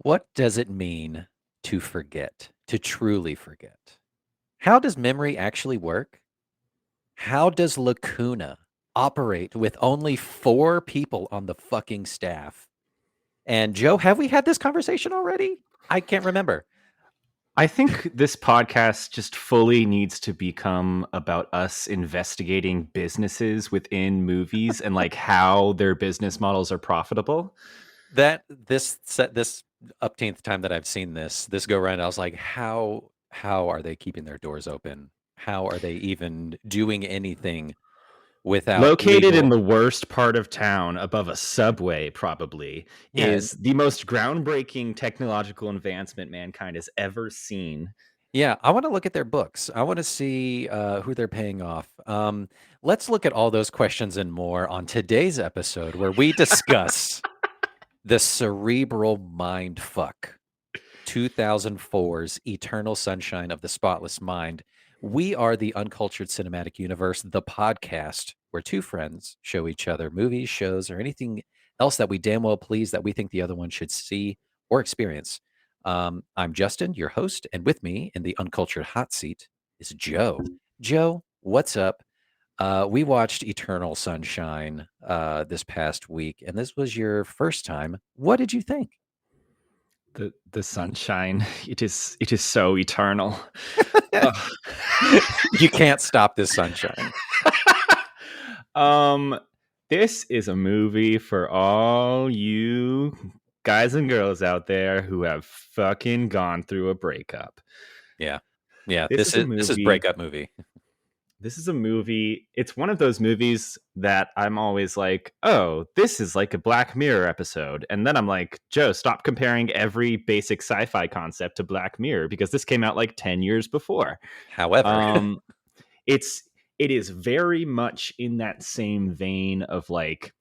What does it mean to forget, to truly forget? How does memory actually work? How does Lacuna operate with only 4 people on the fucking staff? And Joe, have we had this conversation already? I can't remember. I think this podcast just fully needs to become about us investigating businesses within movies and like how their business models are profitable. This upteenth time that I've seen this go around, I was like, how are they keeping their doors open? How are they even doing anything without Located in legal? the worst part of town above a subway, probably, Yeah, is the most groundbreaking technological advancement mankind has ever seen. yeah, I wanna look at their books. I wanna see, who they're paying off. Let's look at all those questions and more on today's episode where we discuss the cerebral mind fuck, 2004's Eternal Sunshine of the Spotless Mind. We are the Uncultured Cinematic Universe, the podcast where 2 friends show each other movies, shows, or anything else that we damn well please that we think the other one should see or experience. I'm Justin, your host, and with me in the Uncultured hot seat is Joe. Joe, what's up? We watched Eternal Sunshine this past week, and this was your first time. What did you think? The sunshine, it is so eternal. Ugh. You can't stop this sunshine. um this is a movie for all you guys and girls out there who have fucking gone through a breakup. Yeah. Yeah, This is a this is movie. breakup movie. This is a movie. It's one of those movies that I'm always like, oh, this is like a Black Mirror episode. And then I'm like, Joe, stop comparing every basic sci-fi concept to Black Mirror because this came out like 10 years before. However, Um, it's it is very much in that same vein of like,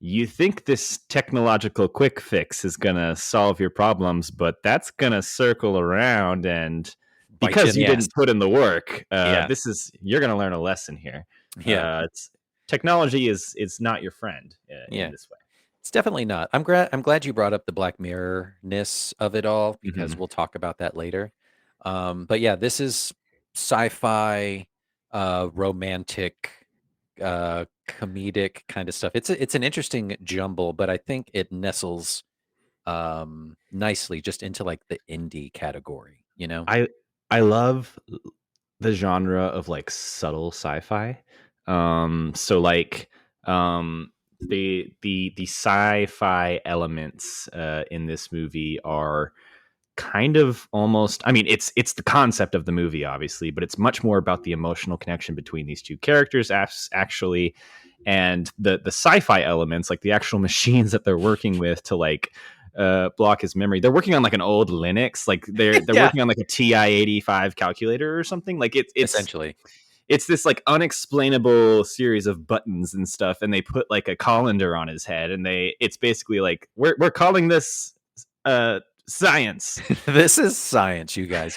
you think this technological quick fix is gonna solve your problems, but that's gonna circle around, and bite you in because you the ass. didn't put in the work, Yeah. you're gonna learn a lesson here. Yeah. It's technology is not your friend Yeah. in this way. It's definitely not. I'm glad you brought up the Black Mirror-ness of it all because Mhm. we'll talk about that later. But yeah, this is sci-fi, romantic, comedic kind of stuff. It's an interesting jumble, but I think it nestles nicely just into like the indie category, you know? I I love the genre of like subtle sci-fi. So like the sci-fi elements in this movie are kind of almost, I mean, it's the concept of the movie obviously, but it's much more about the emotional connection between these two characters actually, and the sci-fi elements, like the actual machines that they're working with to like block his memory. They're working on like an old Linux, like they're Yeah, working on like a TI-85 calculator or something. Like essentially. it's this like unexplainable series of buttons and stuff, and they put like a colander on his head, and it's basically like we're calling this science. This is science, you guys.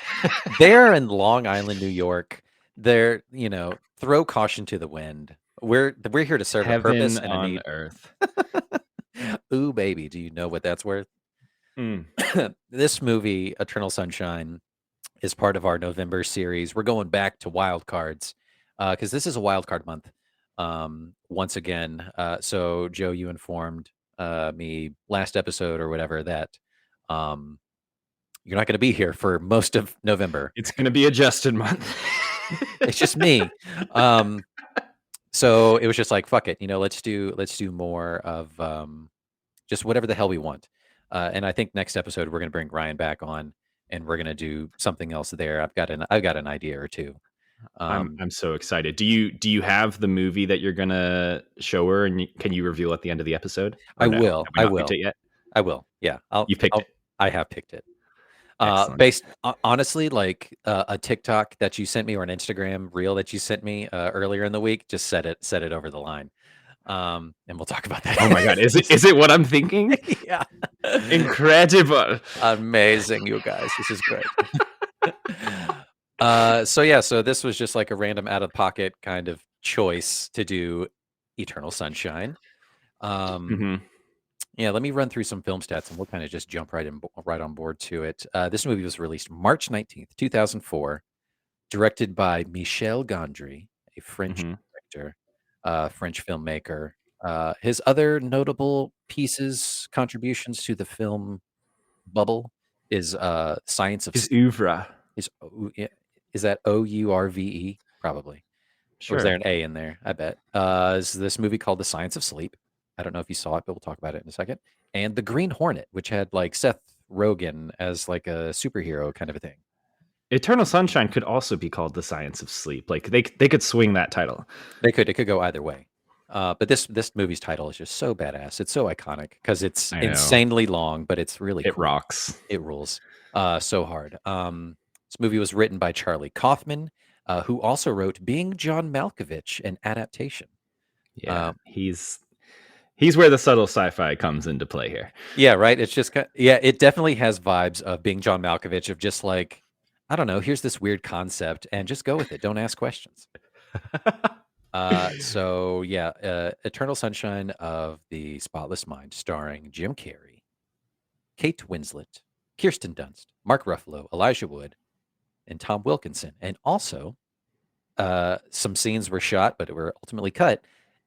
They're in Long Island, New York. They're, throw caution to the wind. We're here to serve a purpose Heaven and a on need. earth. Ooh, baby, do you know what that's worth? Mm. This movie, Eternal Sunshine, is part of our November series. We're going back to Wildcards because this is a Wildcard month once again. So, Joe, you informed me last episode or whatever that um, you're not going to be here for most of November. It's gonna be a Justin month. It's just me. Um, so it was just like, fuck it, let's do more of just whatever the hell we want. And I think next episode we're gonna bring Ryan back on, and we're gonna do something else there. I've got an idea or two. Um, I'm so excited. Do you have the movie that you're gonna show her, and can you reveal at the end of the episode, I or no? Have will, we I not picked will, it yet? I will. Yeah, You picked it. I have picked it. Excellent. Based honestly, like a TikTok that you sent me or an Instagram reel that you sent me earlier in the week, just set it over the line. And we'll talk about that. Oh my god, is it what I'm thinking? Yeah. Incredible. Amazing, you guys. This is great. So this was just like a random out of pocket kind of choice to do Eternal Sunshine. Um, hmm Yeah, let me run through some film stats, and we'll kind of just jump right on board to it. This movie was released March 19th, 2004, directed by Michel Gondry, a French Hmm. director, French filmmaker. His other notable pieces, contributions to the film bubble is Science of His Sleep. oeuvre. Yeah, is that Ourve? Probably. Or was there Sure. an A in there? I bet. Is this movie called The Science of Sleep? I don't know if you saw it, but we'll talk about it in a second. And The Green Hornet, which had like Seth Rogen as like a superhero kind of a thing. Eternal Sunshine could also be called The Science of Sleep. Like they could swing that title. It could go either way. But this movie's title is just so badass. It's so iconic because it's I know. insanely long, but it's really It cool. rocks. It rules. So hard. This movie was written by Charlie Kaufman, who also wrote Being John Malkovich, an adaptation. Yeah. He's where the subtle sci-fi comes into play here. Yeah, right. It's just yeah, it definitely has vibes of Being John Malkovich, of just like, I don't know, here's this weird concept and just go with it. Don't ask questions. So yeah, Eternal Sunshine of the Spotless Mind, starring Jim Carrey, Kate Winslet, Kirsten Dunst, Mark Ruffalo, Elijah Wood, and Tom Wilkinson. And also, some scenes were shot but were ultimately cut.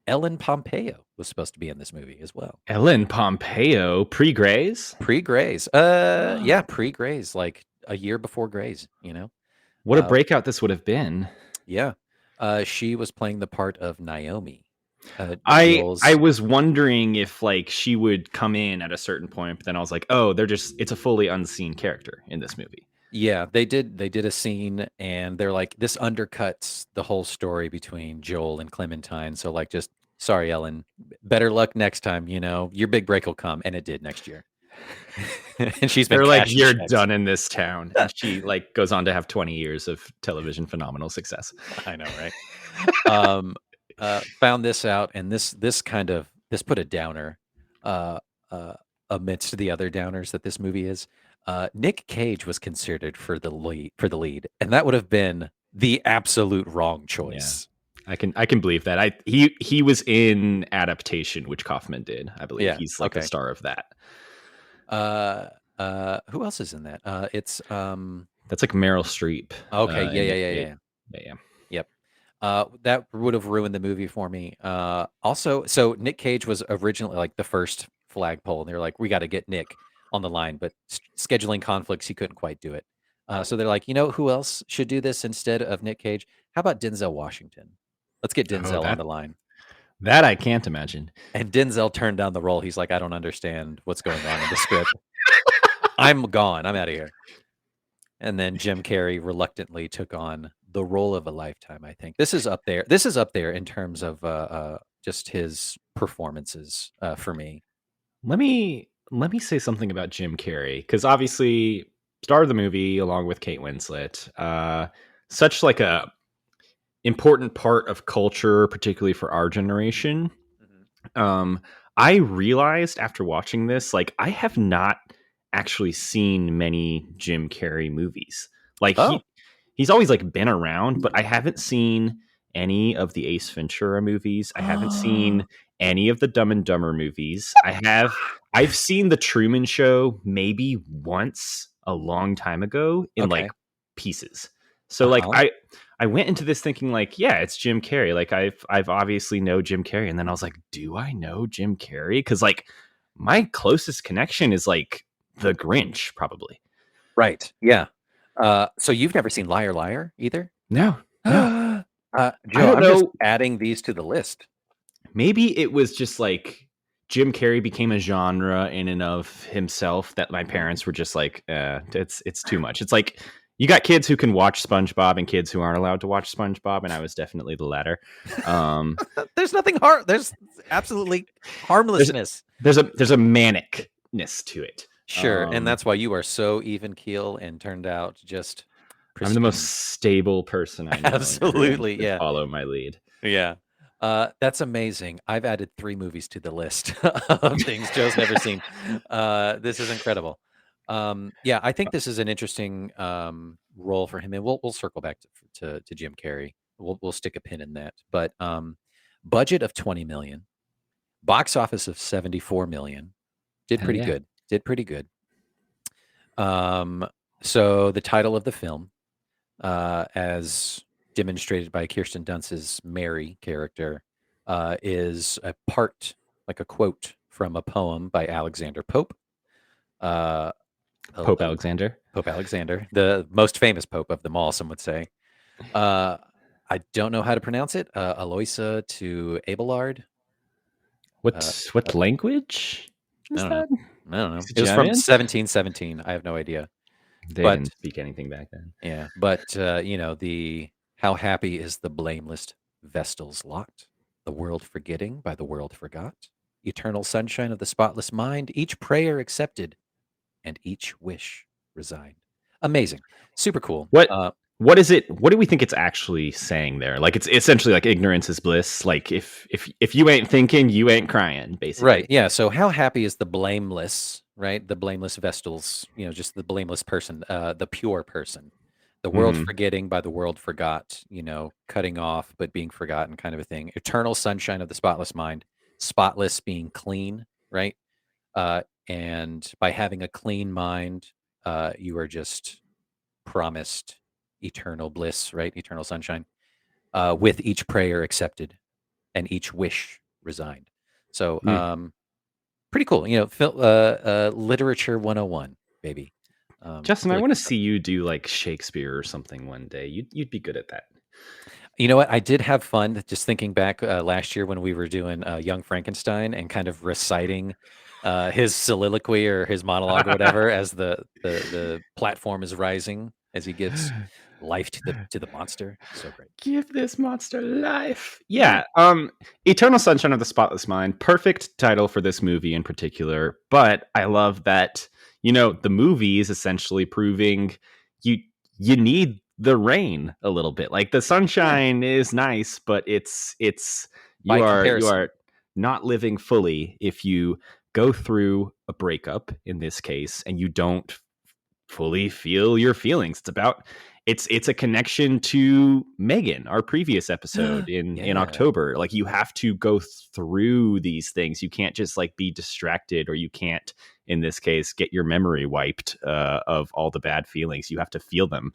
Ellen Pompeo was supposed to be in this movie as well. Ellen Pompeo, pre-Grays? Pre-Grays. Yeah, pre-Grays, like a year before Grays, you know? What a breakout this would have been. Yeah. She was playing the part of Naomi. I Joel's was wondering if like she would come in at a certain point, but then I was like, oh, it's a fully unseen character in this movie. Yeah, they did a scene and they're like, this undercuts the whole story between Joel and Clementine. So like, just sorry, Ellen, better luck next time, you know, your big break will come. And it did next year. And she's been They're like, cashing you're checks. done in this town. And she like goes on to have 20 years of television phenomenal success. I know, right? Found this out, and this put a downer amidst the other downers that this movie is. Nick Cage was considered for the lead, and that would have been the absolute wrong choice. Yeah. I can believe that. He was in Adaptation, which Kaufman did. I believe he's like the star of that. Who else is in that? It's that's like Meryl Streep. Okay, yeah. Yep. That would have ruined the movie for me. Also, so Nick Cage was originally like the first flagpole, and they were like, we got to get Nick on the line, but scheduling conflicts, he couldn't quite do it. So they're like, you know who else should do this instead of Nick Cage? How about Denzel Washington? Let's get Denzel on the line. That I can't imagine. And Denzel turned down the role. He's like, I don't understand what's going on in the script. I'm gone. I'm out of here. And then Jim Carrey reluctantly took on the role of a lifetime, I think. This is up there. This is up there in terms of just his performances for me. Let me say something about Jim Carrey, because obviously star of the movie along with Kate Winslet. Such like a important part of culture, particularly for our generation. I realized after watching this, like I have not actually seen many Jim Carrey movies. Like he's always like been around, but I haven't seen any of the Ace Ventura movies. I haven't seen any of the Dumb and Dumber movies. I've seen The Truman Show maybe once a long time ago in like pieces. So like I went into this thinking like, yeah, it's Jim Carrey. Like I've obviously know Jim Carrey. And then I was like, do I know Jim Carrey? Cause like my closest connection is like The Grinch probably. Right. Yeah. So you've never seen Liar Liar either? No. Joe, I'm just adding these to the list. Maybe it was just like Jim Carrey became a genre in and of himself that my parents were just like, it's too much. It's like, you got kids who can watch SpongeBob and kids who aren't allowed to watch SpongeBob, and I was definitely the latter. There's nothing hard. There's absolutely harmlessness. There's a manicness to it. Sure, and that's why you are so even keel and turned out just pristine. I'm the most stable person I know. Absolutely, yeah. Follow my lead. Yeah. That's amazing. I've added 3 movies to the list of things Joe's never seen. This is incredible. Yeah, I think this is an interesting role for him, and we'll circle back to Jim Carrey. We'll stick a pin in that. But budget of 20 million, box office of 74 million, Did Hell pretty yeah. good. Did pretty good. Um, so the title of the film, as demonstrated by Kirsten Dunst's Mary character, is a part, like a quote from a poem by Alexander Pope. Uh, Pope Alexander. Pope Alexander, the most famous pope of them all, some would say. Uh, I don't know how to pronounce it. Aloysia to Abelard. Uh, What language I is don't know. that? I don't know. Is it It was from German? 1717. I have no idea. They But didn't speak anything back then. yeah, but the how happy is the blameless Vestal's lot, the world forgetting by the world forgot, eternal sunshine of the spotless mind, each prayer accepted and each wish resigned. Amazing, super cool. What is it? What do we think it's actually saying there? Like it's essentially like ignorance is bliss. Like if you ain't thinking, you ain't crying, Right. basically. Yeah. So how happy is the blameless, right? The blameless Vestals, just the blameless person, the pure person. The world Hmm. forgetting by the world forgot, cutting off but being forgotten kind of a thing. Eternal sunshine of the spotless mind, spotless being clean, right? Uh, and by having a clean mind, you are just promised eternal bliss, right? Eternal sunshine, with each prayer accepted and each wish resigned. So, pretty cool. Literature 101, baby. Justin, I Really want to cool stuff. see you do like Shakespeare or something one day. You'd be good at that. You know what? I did have fun just thinking back last year when we were doing Young Frankenstein and kind of reciting his soliloquy or his monologue or whatever as the platform is rising as he gives life to the monster. So great. Give this monster life. Yeah. Yeah. Eternal Sunshine of the Spotless Mind. Perfect title for this movie in particular. But I love that, the movie is essentially proving you you need the rain a little bit. Like the Yeah. sunshine is nice, but it's By you comparison. are not living fully if you go through a breakup in this case and you don't fully feel your feelings. It's a connection to Megan, our previous episode in Yeah. October. Like you have to go through these things. You can't just like be distracted, or you can't, in this case, get your memory wiped of all the bad feelings. You have to feel them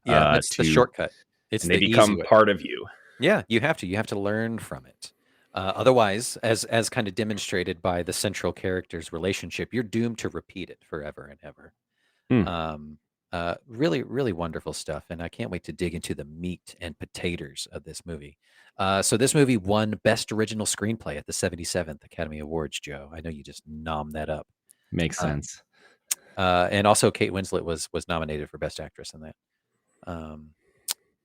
Yeah. That's the to, shortcut. It's and they the easy become way. part of you. Yeah, you have to learn from it. Otherwise, as kind of demonstrated by the central character's relationship, you're doomed to repeat it forever and ever. Hmm, Um, really, really wonderful stuff, and I can't wait to dig into the meat and potatoes of this movie. So this movie won Best Original Screenplay at the 77th Academy Awards. Joe, I know you just nommed that up. makes Uh, sense. and also, Kate Winslet was nominated for Best Actress in that. Um,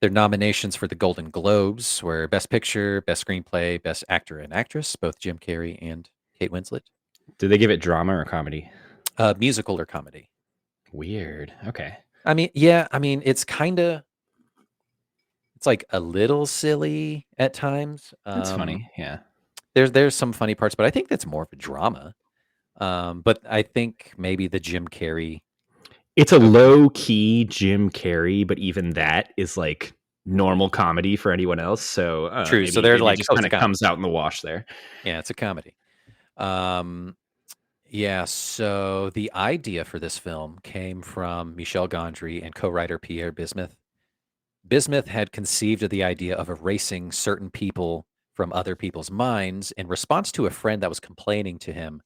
their nominations for the Golden Globes were Best Picture, Best Screenplay, Best Actor and Actress, both Jim Carrey and Kate Winslet. Did they give it drama or comedy? Musical or comedy. Weird. Okay. I mean, yeah, it's like a little silly at times. That's funny. Yeah. There's some funny parts, but I think that's more of a drama. But I think maybe the Jim Carrey It's a joke. low key Jim Carrey, but even that is like normal comedy for anyone else. So True. So maybe they're maybe it like, just oh, it's kind a of comedy. comes out in the wash there. Yeah, it's a comedy. Um, Yeah, so the idea for this film came from Michel Gondry and co-writer Pierre Bismuth. Bismuth had conceived of the idea of erasing certain people from other people's minds in response to a friend that was complaining to him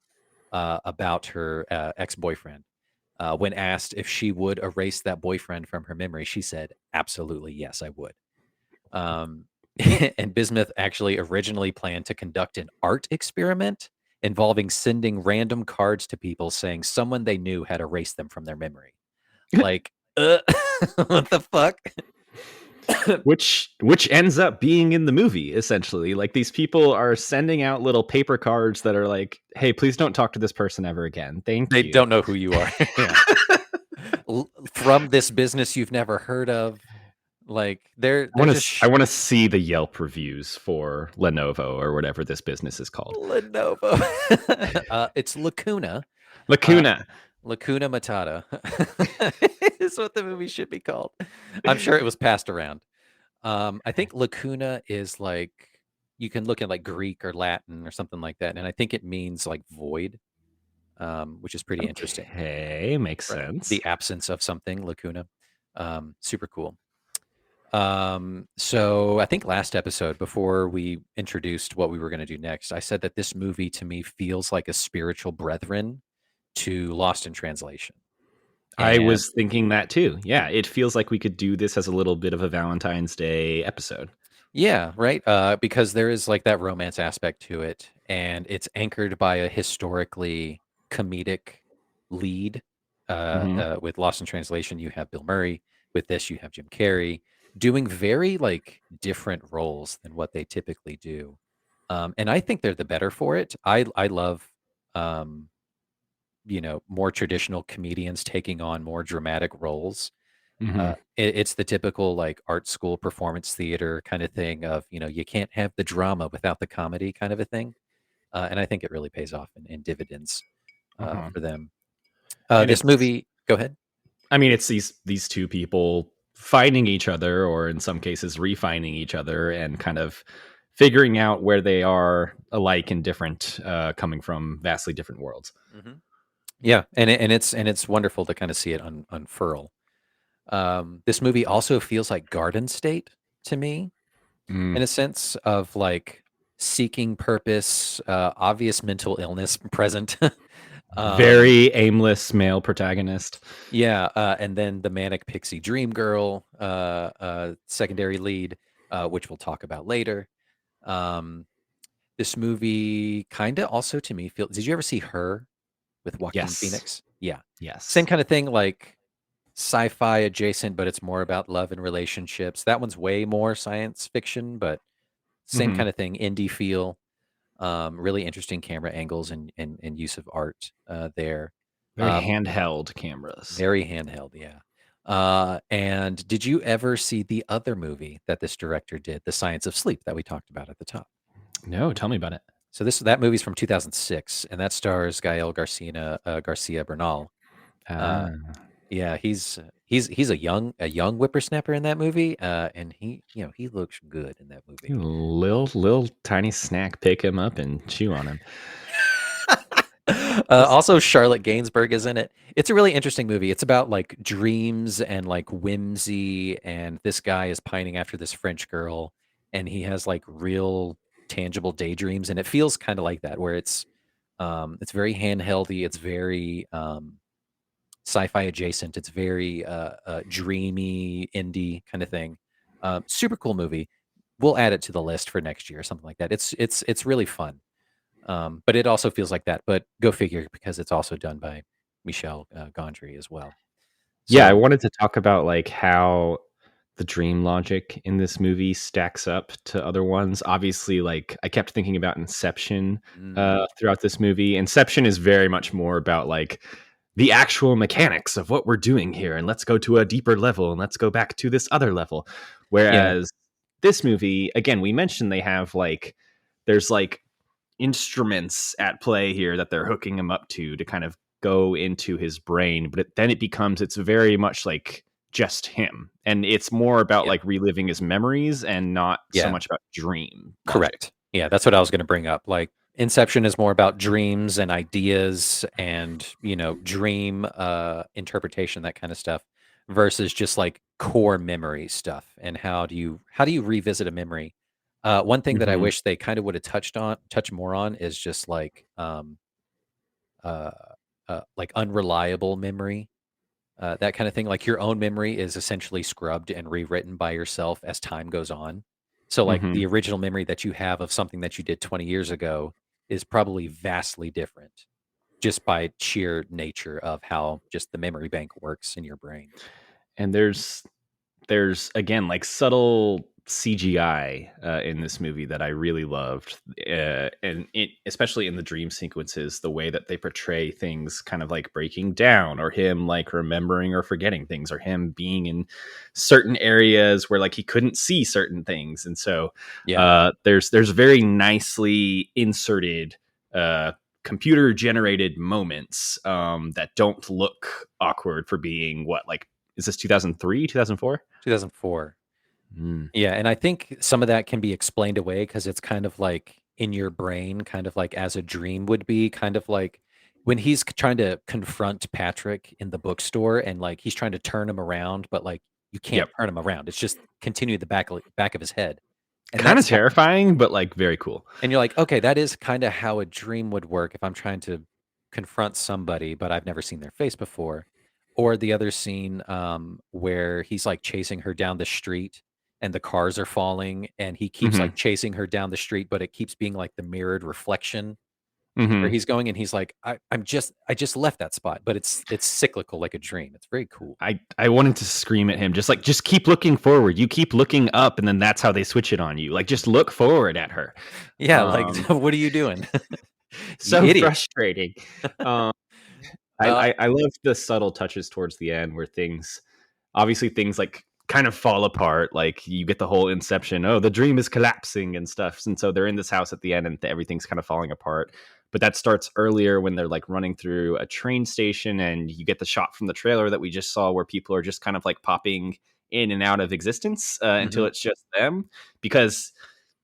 about her ex-boyfriend. When asked if she would erase that boyfriend from her memory, she said, "Absolutely, yes, I would." Um, and Bismuth actually originally planned to conduct an art experiment involving sending random cards to people saying someone they knew had erased them from their memory. Like, what the fuck? which ends up being in the movie essentially. Like these people are sending out little paper cards that are like, "Hey, please don't talk to this person ever again. Thank They you." don't know who you are. Yeah. From this business you've never heard of. Like, they're just I want to see the Yelp reviews for Lenovo or whatever this business is called. Lenovo. It's Lacuna. Uh, Lacuna. Lacuna Matata is what the movie should be called. I'm sure it was passed around. I think Lacuna is like you can look at like Greek or Latin or something like that, and I think it means like void. which is pretty interesting. Okay, makes Right. sense. The absence of something, Lacuna. Super cool. So I think last episode, before we introduced what we were going to do next, I said that this movie to me feels like a spiritual brethren to Lost in Translation. I And was thinking that too. Yeah, it feels like we could do this as a little bit of a Valentine's Day episode. yeah, right. Because there is like that romance aspect to it, and it's anchored by a historically comedic lead. Hmm. With Lost in Translation, you have Bill Murray. With this, you have Jim Carrey doing very like different roles than what they typically do. And I think they're the better for it. I love um, more traditional comedians taking on more dramatic roles. Hmm. It's the typical like art school performance theater kind of thing of, you can't have the drama without the comedy kind of a thing. And I think it really pays off in dividends Uh-huh. for them. And This it's, movie, go ahead. I mean, it's these two people finding each other, or in some cases, refining each other, and kind of figuring out where they are alike and different, coming from vastly different worlds. Hmm. Yeah, and it's wonderful to kind of see it unfurl. This movie also feels like Garden State to me, Mm. in a sense of like seeking purpose, obvious mental illness present. um, Very aimless male protagonist. Yeah, and then the manic pixie dream girl, secondary lead, which we'll talk about later. Um, this movie kinda also to me feel did you ever see Her with Joaquin Yes. Phoenix? Yeah. Same Yes. kinda thing, like sci-fi adjacent, but it's more about love and relationships. That one's way more science fiction, but same Hmm. kinda thing, indie feel. Really interesting camera angles and use of art, there. Very Um handheld cameras. Very handheld, yeah. And did you ever see the other movie that this director did, The Science of Sleep, that we talked about at the top? No, tell me about it. So that movie's from 2006, and that stars Gael Garcia Bernal. Uh, Ah, yeah, he's a young whippersnapper in that movie, and he looks good in that movie. little tiny snack. Pick him up and chew on him. Also, Charlotte Gainsbourg is in it. It's a really interesting movie. It's about like dreams and like whimsy, and this guy is pining after this French girl, and he has like real tangible daydreams, and it feels kind of like that, where it's very handheldy, it's very sci-fi adjacent, it's very dreamy indie kind of thing. Super cool movie. We'll add it to the list for next year or something like that. It's really fun. But it also feels like that. But go figure, because it's also done by Michel Gondry as well. Yeah, I So, wanted to talk about like how the dream logic in this movie stacks up to other ones. Obviously, like I kept thinking about Inception mm, throughout this movie. Inception is very much more about like the actual mechanics of what we're doing here, and let's go to a deeper level and let's go back to this other level. yeah, Whereas this movie, again, we mentioned they have like there's like instruments at play here that they're hooking him up to kind of go into his brain, but then it becomes it's very much like just him, and it's more about yeah, like reliving his memories and not so yeah, much about dream logic. correct. Yeah, that's what I was going to bring up. Like Inception is more about dreams and ideas and dream interpretation, that kind of stuff, versus just like core memory stuff. And how do you revisit a memory? One thing that I Hmm. wish they kind of would have touched more on is just uh, like unreliable memory, that kind of thing. Like your own memory is essentially scrubbed and rewritten by yourself as time goes on. So, like Hmm. the original memory that you have of something that you did 20 years ago is probably vastly different just by sheer nature of how just the memory bank works in your brain. And there's again like subtle CGI in this movie that I really loved, and it especially in the dream sequences, the way that they portray things, kind of like breaking down, or him like remembering or forgetting things, or him being in certain areas where like he couldn't see certain things, and so Yeah, there's very nicely inserted. Computer generated moments that don't look awkward for being what, like, is this 2003, 2004? 2004. Mm. Yeah, and I think some of that can be explained away because it's kind of like in your brain, kind of like as a dream would be, kind of like when he's trying to confront Patrick in the bookstore and like he's trying to turn him around, but like you can't Yep. turn him around. It's just continue the back of his head. And Kind of that's terrifying, but like very cool. and you're like, okay, that is kind of how a dream would work if I'm trying to confront somebody, but I've never seen their face before. Or the other scene where he's like chasing her down the street and the cars are falling and he keeps Hmm. like chasing her down the street, but it keeps being like the mirrored reflection where Hmm. he's going and he's like, I just left that spot, but it's cyclical like a dream. It's very cool. I wanted to scream at him, just keep looking forward. You keep looking up, and then that's how they switch it on you. Like, just look forward at her. Yeah, like Um, what are you doing? You so idiot. frustrating. Um, Uh, I love the subtle touches towards the end where things like kind of fall apart. Like you get the whole inception. Oh, the dream is collapsing and stuff. And so they're in this house at the end, and everything's kind of falling apart. But that starts earlier when they're like running through a train station, and you get the shot from the trailer that we just saw where people are just kind of like popping in and out of existence until mhm, it's just them, because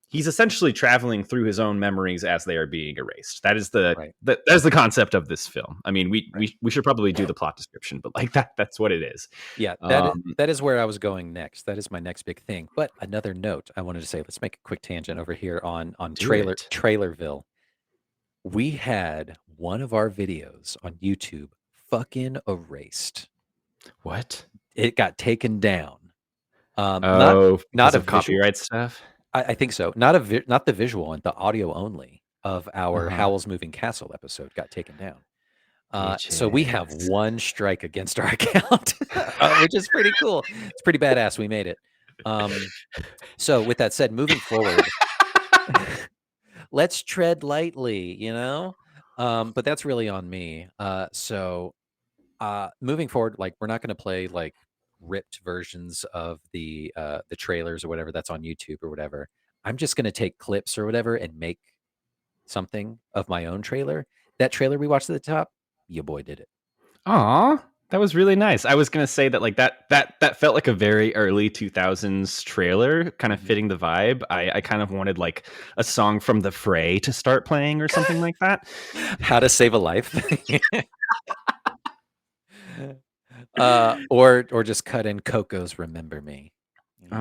he's essentially traveling through his own memories as they are being erased. That is right, that's the concept of this film. I mean, right. we should probably do the plot description, but like that's what it is. Yeah, Um, that is where I was going next. That is my next big thing. But another note I wanted to say, let's make a quick tangent over here on do it. Trailerville. We had one of our videos on YouTube fucking erased. What? It got taken down. Oh, Not because a of visual. copyright stuff. I think so. Not the visual and the audio only of Uh our huh. Howl's Moving Castle episode got taken down. So we have Bitches. one strike against our account, which is pretty cool. It's pretty badass. We made it. Um, so with that said, moving forward, let's tread lightly, you know? But that's really on me. Moving forward, like we're not going to play like ripped versions of the trailers or whatever that's on YouTube or whatever. I'm just going to take clips or whatever and make something of my own trailer. That trailer we watched at the top, your boy did it. Aw, that was really nice. I was gonna say that like that felt like a very early 2000s trailer, kind of Mhm. fitting the vibe. I kind of wanted like a song from The Fray to start playing or something like that. How to save a life. Or just cut in Coco's "Remember Me," you know?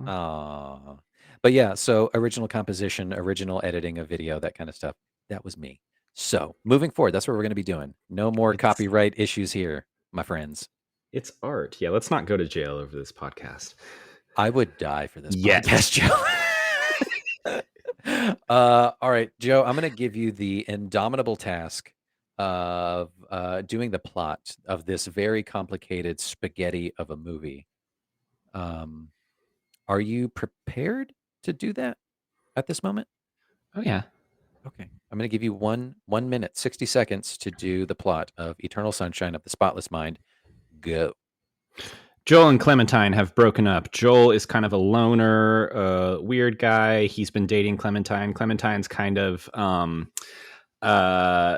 Aw. Aw. But yeah, so original composition, original editing of video, that kinda stuff, that was me. So, moving forward, that's what we're gonna be doing. No more It's copyright issues here, my friends. it's art. Yeah, let's not go to jail over this podcast. I would die for this Yet. podcast, Joe. All right, Joe, I'm gonna give you the indomitable task of, doing the plot of this very complicated spaghetti of a movie. Um, are you prepared to do that at this moment? Oh yeah. Okay. I'm gonna give you 1 minute, 60 seconds to do the plot of Eternal Sunshine of the Spotless Mind. Go. Joel and Clementine have broken up. Joel is kind of a loner, weird guy. He's been dating Clementine. Clementine's kind of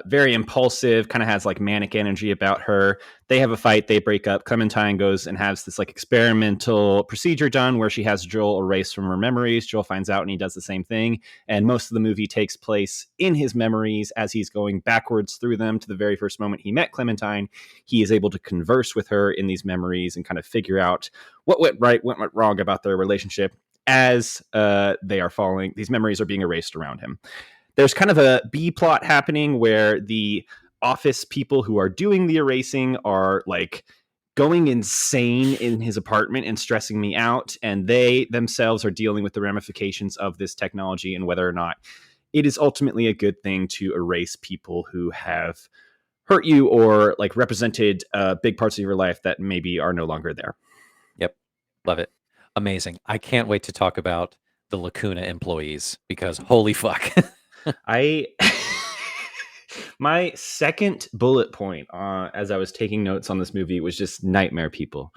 very impulsive, kind of has like manic energy about her. They have a fight, they break up. Clementine goes and has this like experimental procedure done where she has Joel erased from her memories. Joel finds out and he does the same thing. And most of the movie takes place in his memories as he's going backwards through them to the very first moment he met Clementine. He is able to converse with her in these memories and kind of figure out what went right, what went wrong about their relationship as they are falling. These memories are being erased around him. There's kind of a B plot happening where the office people who are doing the erasing are like going insane in his apartment and stressing me out. And they themselves are dealing with the ramifications of this technology and whether or not it is ultimately a good thing to erase people who have hurt you or like represented big parts of your life that maybe are no longer there. Yep. Love it. Amazing. I can't wait to talk about the Lacuna employees because holy fuck. I my second bullet point as I was taking notes on this movie was just nightmare people.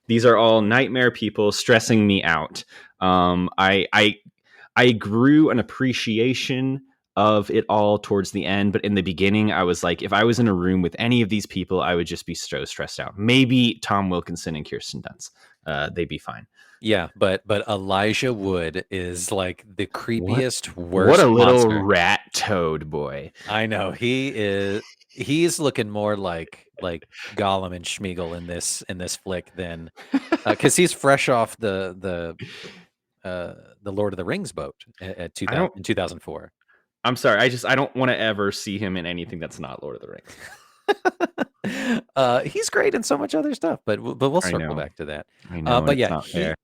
These are all nightmare people stressing me out. I grew an appreciation of it all towards the end, but in the beginning, I was like, if I was in a room with any of these people, I would just be so stressed out. Maybe Tom Wilkinson and Kirsten Dunst, they'd be fine. Yeah, but Elijah Wood is like the What? creepiest, What worst a little monster. rat toad boy. I know. He is. He's looking more like Gollum and Schmeagol in this flick than because he's fresh off the Lord of the Rings boat at I don't. 2004. I'm sorry. I don't want to ever see him in anything that's not Lord of the Rings. He's great in so much other stuff, but we'll I circle know. back to that. I know, and But it's yeah, not fair.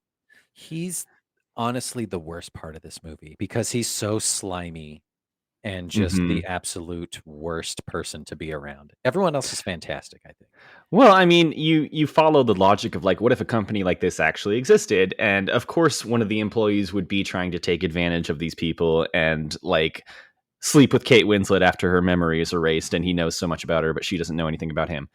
he's honestly the worst part of this movie because he's so slimy and just Hmm. the absolute worst person to be around. Everyone else is fantastic, I think. Well, I mean, you follow the logic of like, what if a company like this actually existed? And of course, one of the employees would be trying to take advantage of these people and like sleep with Kate Winslet after her memory is erased, and he knows so much about her, but she doesn't know anything about him.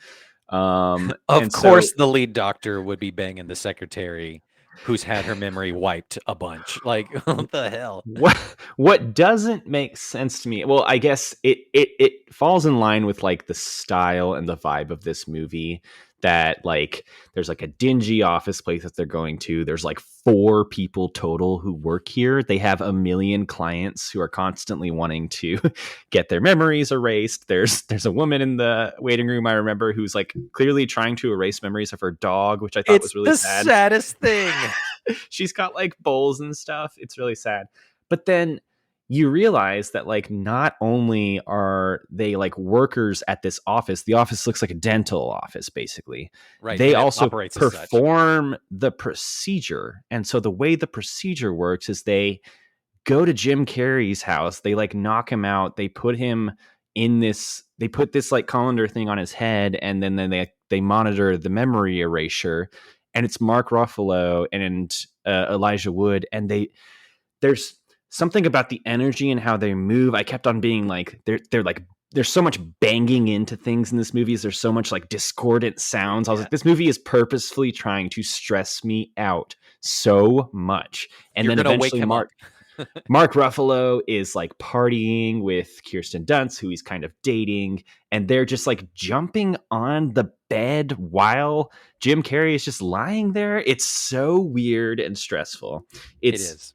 Of And so course, the lead doctor would be banging the secretary who's had her memory wiped a bunch. Like, what the hell? what what doesn't make sense to me, well, I guess it falls in line with like the style and the vibe of this movie, that like there's like a dingy office place that they're going to. There's like four people total who work here. They have a million clients who are constantly wanting to get their memories erased. There's a woman in the waiting room, I remember, who's like clearly trying to erase memories of her dog, which I thought It's was really the sad. saddest thing. She's got like bowls and stuff. It's really sad. But then you realize that like not only are they like workers at this office, the office looks like a dental office basically. Right, They and it also operates as such. perform the procedure. And so the way the procedure works is they go to Jim Carrey's house, they like knock him out, they put him in this, they put this like colander thing on his head, and then they monitor the memory erasure, and it's Mark Ruffalo and Elijah Wood, and there's something about the energy and how they move. I kept on being like, they're like, there's so much banging into things in this movie. There's so much like discordant sounds. I was Yeah, like, this movie is purposefully trying to stress me out so much. And you're then gonna wake eventually him up. Mark Ruffalo is like partying with Kirsten Dunst, who he's kind of dating, and they're just like jumping on the bed while Jim Carrey is just lying there. It's so weird and stressful. It It's is.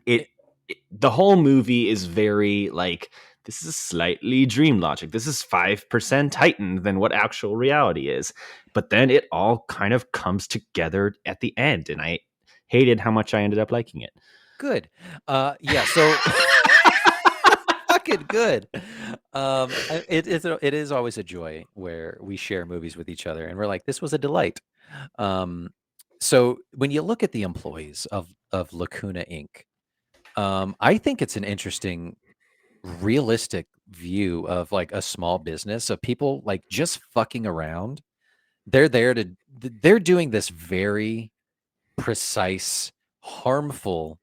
it, It, the whole movie is very like, this is slightly dream logic. This is 5% heightened than what actual reality is. But then it all kind of comes together at the end, and I hated how much I ended up liking it. good. Yeah. So fucking good. It is always a joy where we share movies with each other, and we're like, this was a delight. Um, so when you look at the employees of Lacuna Inc., I think it's an interesting, realistic view of like a small business of people like just fucking around. They're there to they're doing this very precise, harmful,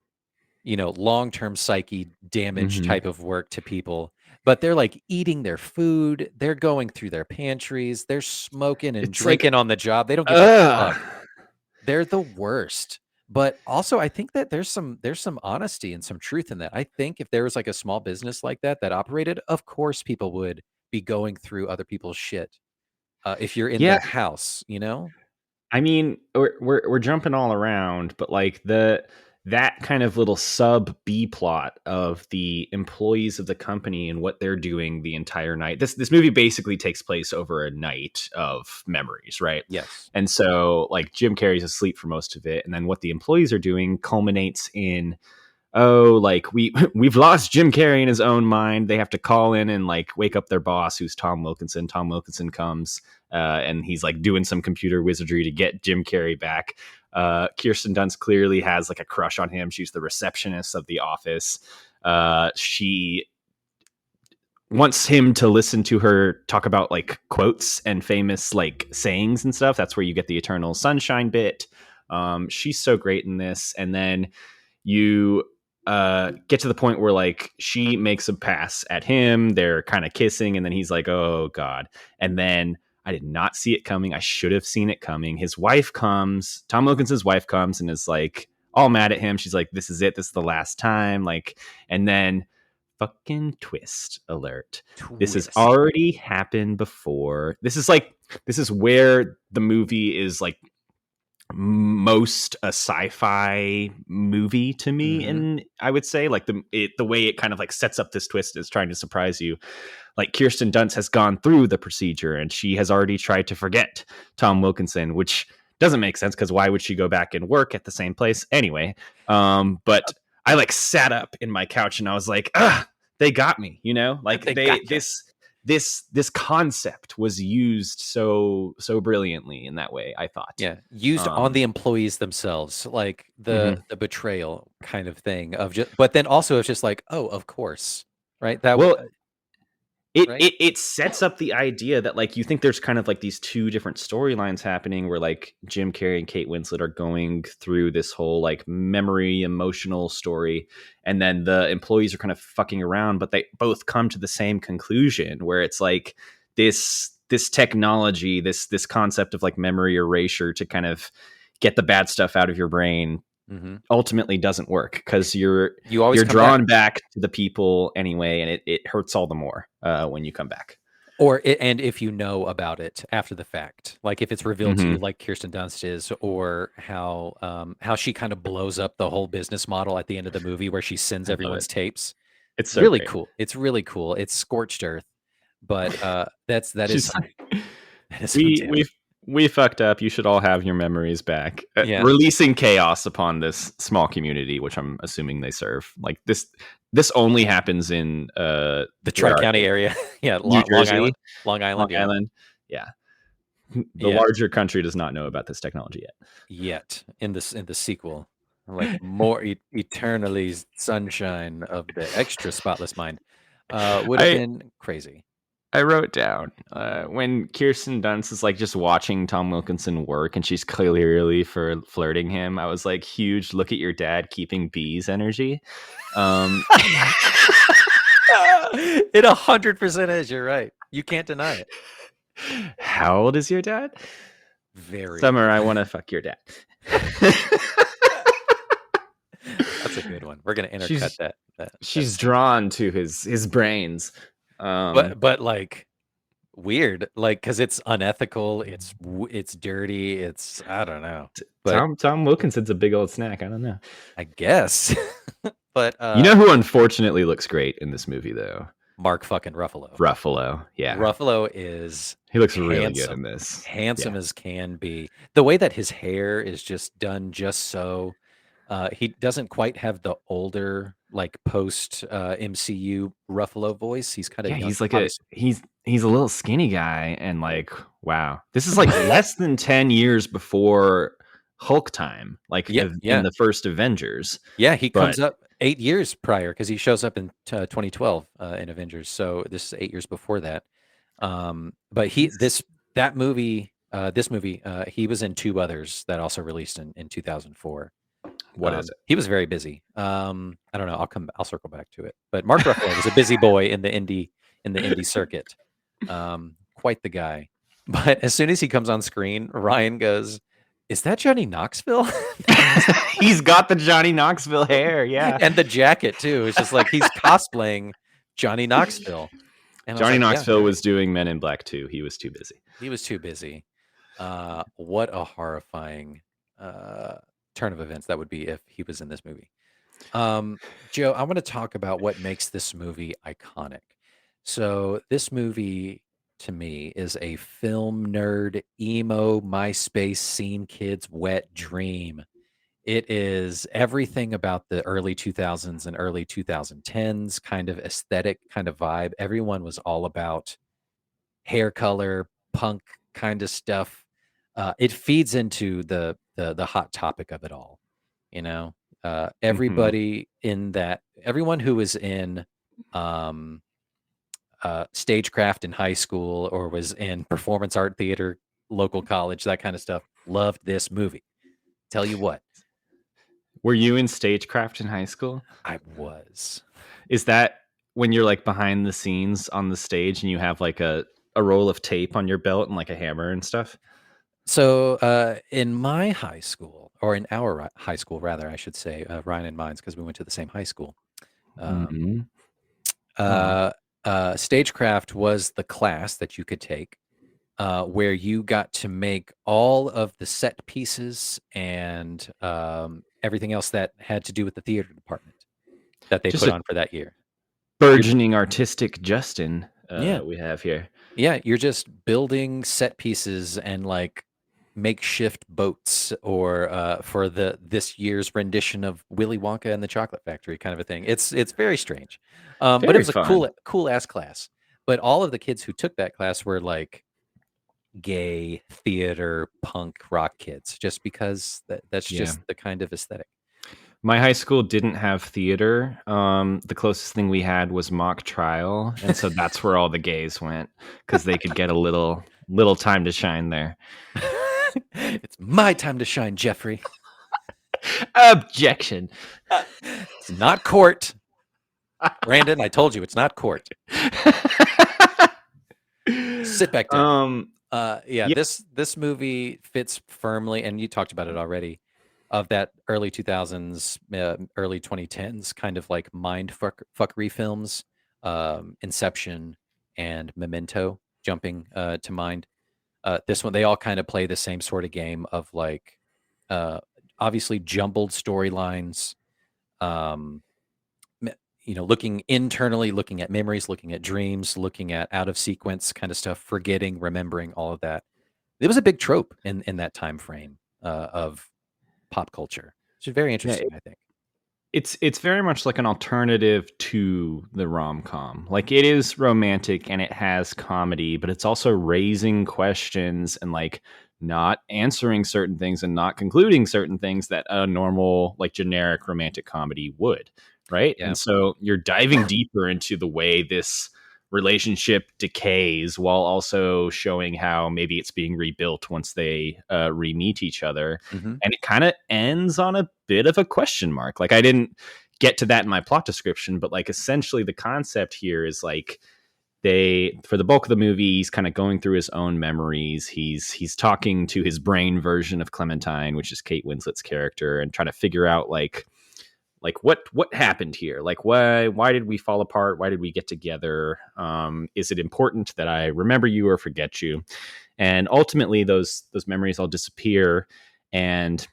long-term psyche damage Hmm. type of work to people, but they're like eating their food, they're going through their pantries, they're smoking and It's like, drinking on the job. They don't give a ugh. fuck. They're the worst. But also I think that there's some honesty and some truth in that. I think if there was like a small business like that that operated, of course people would be going through other people's shit. If you're in Yeah, their house, you know? I mean, we're jumping all around, but like that kind of little sub B plot of the employees of the company and what they're doing the entire night. This movie basically takes place over a night of memories, right? Yes. And so like Jim Carrey's asleep for most of it, and then what the employees are doing culminates in, oh, like we've lost Jim Carrey in his own mind. They have to call in and like wake up their boss, who's Tom Wilkinson. Tom Wilkinson comes, and he's like doing some computer wizardry to get Jim Carrey back. Kirsten Dunst clearly has like a crush on him. She's the receptionist of the office. She wants him to listen to her talk about like quotes and famous like sayings and stuff. That's where you get the eternal sunshine bit. She's so great in this. And then you get to the point where like she makes a pass at him. They're kind of kissing, and then he's like, oh God. And then I did not see it coming. I should have seen it coming. His wife comes, Tom Wilkinson's wife comes and is like all mad at him. She's like, this is it. This is the last time. Like, and then fucking twist alert. This has Twist. already happened before. This is where the movie is like most a sci-fi movie to me, Mhm. and I would say like the way it kind of like sets up this twist is trying to surprise you. Like Kirsten Dunst has gone through the procedure and she has already tried to forget Tom Wilkinson, which doesn't make sense because why would she go back and work at the same place anyway? But I like sat up in my couch and I was like, ah, they got me, you know, like They gotcha. this concept was used so brilliantly in that way, I thought. Yeah, used on Um, the employees themselves, like mhm. the betrayal kind of thing of just, but then also it's just like, "Oh, of course." Right? That would Well, it, right? it it sets up the idea that like you think there's kind of like these two different storylines happening where like Jim Carrey and Kate Winslet are going through this whole like memory emotional story, and then the employees are kind of fucking around, but they both come to the same conclusion where it's like this technology, this concept of like memory erasure to kind of get the bad stuff out of your brain Mhm. ultimately doesn't work because You always you're come back. drawn back to the people anyway, and it hurts all the more when you come back. Or and if you know about it after the fact, like if it's revealed to Hmm. you like Kirsten Dunst is, or how she kind of blows up the whole business model at the end of the movie where she sends I love it. everyone's tapes. It's so Really great. cool. It's really cool. It's scorched earth, but, that is She's some like, that is some we damn we we fucked up. You should all have your memories back. yeah, Releasing chaos upon this small community, which I'm assuming they serve. Like this only happens in the where are Tri-County they? area. Yeah, New Long Jersey, Island. Long Long Island, yeah. Island. Yeah, the Yeah, larger country does not know about this technology yet. yet in the sequel, like more eternally sunshine of the extra spotless mind, would have I been crazy. I wrote down when Kirsten Dunst is like just watching Tom Wilkinson work and she's clearly for flirting him. I was like, huge. Look at your dad keeping bees energy. Um, It 100% is, you're right. You can't deny it. how old is your dad? Very. Summer, I want to fuck your dad. That's a good one. We're gonna intercut she's that she's scene. drawn to his brains. Um, But, like, weird, like, because it's unethical, it's dirty, it's I don't know, but Tom Wilkinson's a big old snack. I don't know. I guess. But, You know who unfortunately looks great in this movie though? Mark fucking Ruffalo. Ruffalo. Yeah, Ruffalo is he looks really good in handsome, this. handsome Yeah. as can be. The way that his hair is just done just so, he doesn't quite have the older, like, post, MCU Ruffalo voice, he's kinda Yeah, young, he's like obviously. he's a little skinny guy, and like wow, this is like less than 10 years before Hulk time, like Yeah, in yeah. the first Avengers. Yeah, he But comes up 8 years prior because he shows up in, 2012, in Avengers, so this is 8 years before that. But he's this movie, he was in 2 others that also released in 2004. what is it? He was very busy. I don't know, I'll circle back to it. But Mark Ruffalo was a busy boy in the indie circuit. Quite the guy. But as soon as he comes on screen, Ryan goes, "Is that Johnny Knoxville?" He's got the Johnny Knoxville hair. Yeah, And the jacket too. It's just like he's cosplaying Johnny Knoxville. And I was Johnny like, yeah, Knoxville was doing Men in Black 2. He was too busy. he was too busy. What a horrifying uh, turn of events that would be if he was in this movie. Joe, I want to talk about what makes this movie iconic. So, this movie to me is a film nerd, emo, MySpace scene kids wet dream. It is everything about the early 2000s and early 2010s kind of aesthetic, kind of vibe. Everyone was all about hair color, punk kind of stuff. It feeds into the hot topic of it all, you know? Hmm. Everyone who was in, um, stagecraft in high school or was in performance art theater, local college, that kind of stuff, loved this movie. Tell you what, Were you in stagecraft in high school? I was. Is that when you're like behind the scenes on the stage and you have like a roll of tape on your belt and like a hammer and stuff? So, in my high school, or in our high school, rather, I should say, Ryan and mine's, because we went to the same high school. Um, Hmm. Oh, uh, Stagecraft was the class that you could take. where you got to make all of the set pieces and everything else that had to do with the theater department that they Just put a on for that year. You're burgeoning artistic Justin yeah, we have here. yeah, you're just building set pieces and like makeshift boats or for this year's rendition of Willy Wonka and the Chocolate Factory kind of a thing. It's very strange. But it Very was a fun. cool ass class. But all of the kids who took that class were like gay theater punk rock kids just because that's Yeah. just the kind of aesthetic. My high school didn't have theater. The closest thing we had was mock trial, and so that's where all the gays went because they could get a little time to shine there. It's my time to shine, Jeffrey. Objection. It's not court. Brandon, I told you it's not court. Sit back down. Yeah, Yeah, this movie fits firmly, and you talked about it already, of that early 2000s, early 2010s kind of like fuckery films, Inception and Memento jumping to mind. This one, they all kind of play the same sort of game of like, uh, obviously jumbled storylines, um, looking internally, looking at memories, looking at dreams, looking at out of sequence kind of stuff, forgetting, remembering all of that. It was a big trope in that time frame of pop culture, which is very yeah. interesting, I think. It's very much like an alternative to the rom-com. Like it is romantic and it has comedy, but it's also raising questions and like not answering certain things and not concluding certain things that a normal like generic romantic comedy would, right? Yeah. And so you're diving deeper into the way this relationship decays while also showing how maybe it's being rebuilt once they re-meet each other, Hmm. and it kind of ends on a bit of a question mark. Like I didn't get to that in my plot description, but like essentially the concept here is like they, for the bulk of the movie, he's kind of going through his own memories. He's talking to his brain version of Clementine, which is Kate Winslet's character, and trying to figure out like what happened here, like why did we fall apart, why did we get together, is it important that I remember you or forget you? And ultimately those memories all disappear, and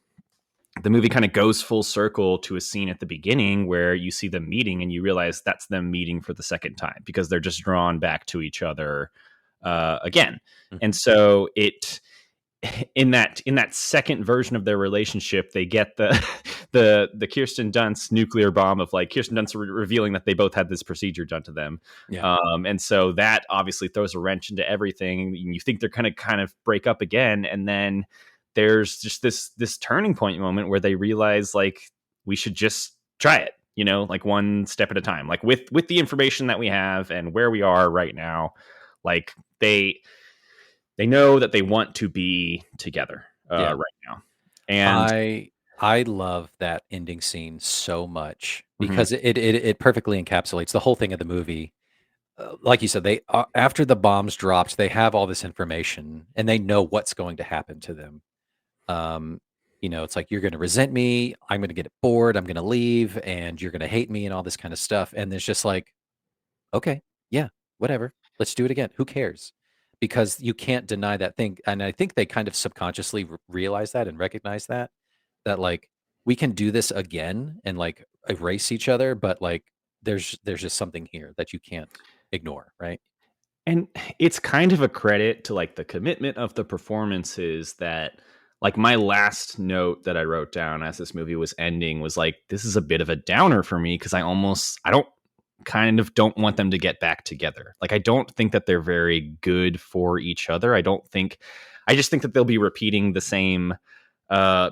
the movie kind of goes full circle to a scene at the beginning where you see them meeting and you realize that's them meeting for the second time because they're just drawn back to each other again. Hmm. And so it, in that second version of their relationship, they get the the Kirsten Dunst nuclear bomb of like Kirsten Dunst revealing that they both had this procedure done to them. Yeah. And so that obviously throws a wrench into everything. You think they're gonna kind of break up again, and then there's just this turning point moment where they realize like we should just try it, like one step at a time, like with the information that we have and where we are right now. Like they know that they want to be together Yeah. right now. And I love that ending scene so much mhm, because it perfectly encapsulates the whole thing of the movie. Like you said, they after the bombs dropped, they have all this information and they know what's going to happen to them. Um, it's like you're going to resent me, I'm going to get bored, I'm going to leave, and you're going to hate me, and all this kind of stuff. And there's just like, okay, yeah, whatever, let's do it again. Who cares? Because you can't deny that thing. And I think they kind of subconsciously realize that and recognize that like we can do this again and like erase each other, but like there's just something here that you can't ignore, right? and it's kind of a credit to like the commitment of the performances that, like, my last note that I wrote down as this movie was ending was like, this is a bit of a downer for me because I don't kind of don't want them to get back together. Like I don't think that they're very good for each other. I just think that they'll be repeating the same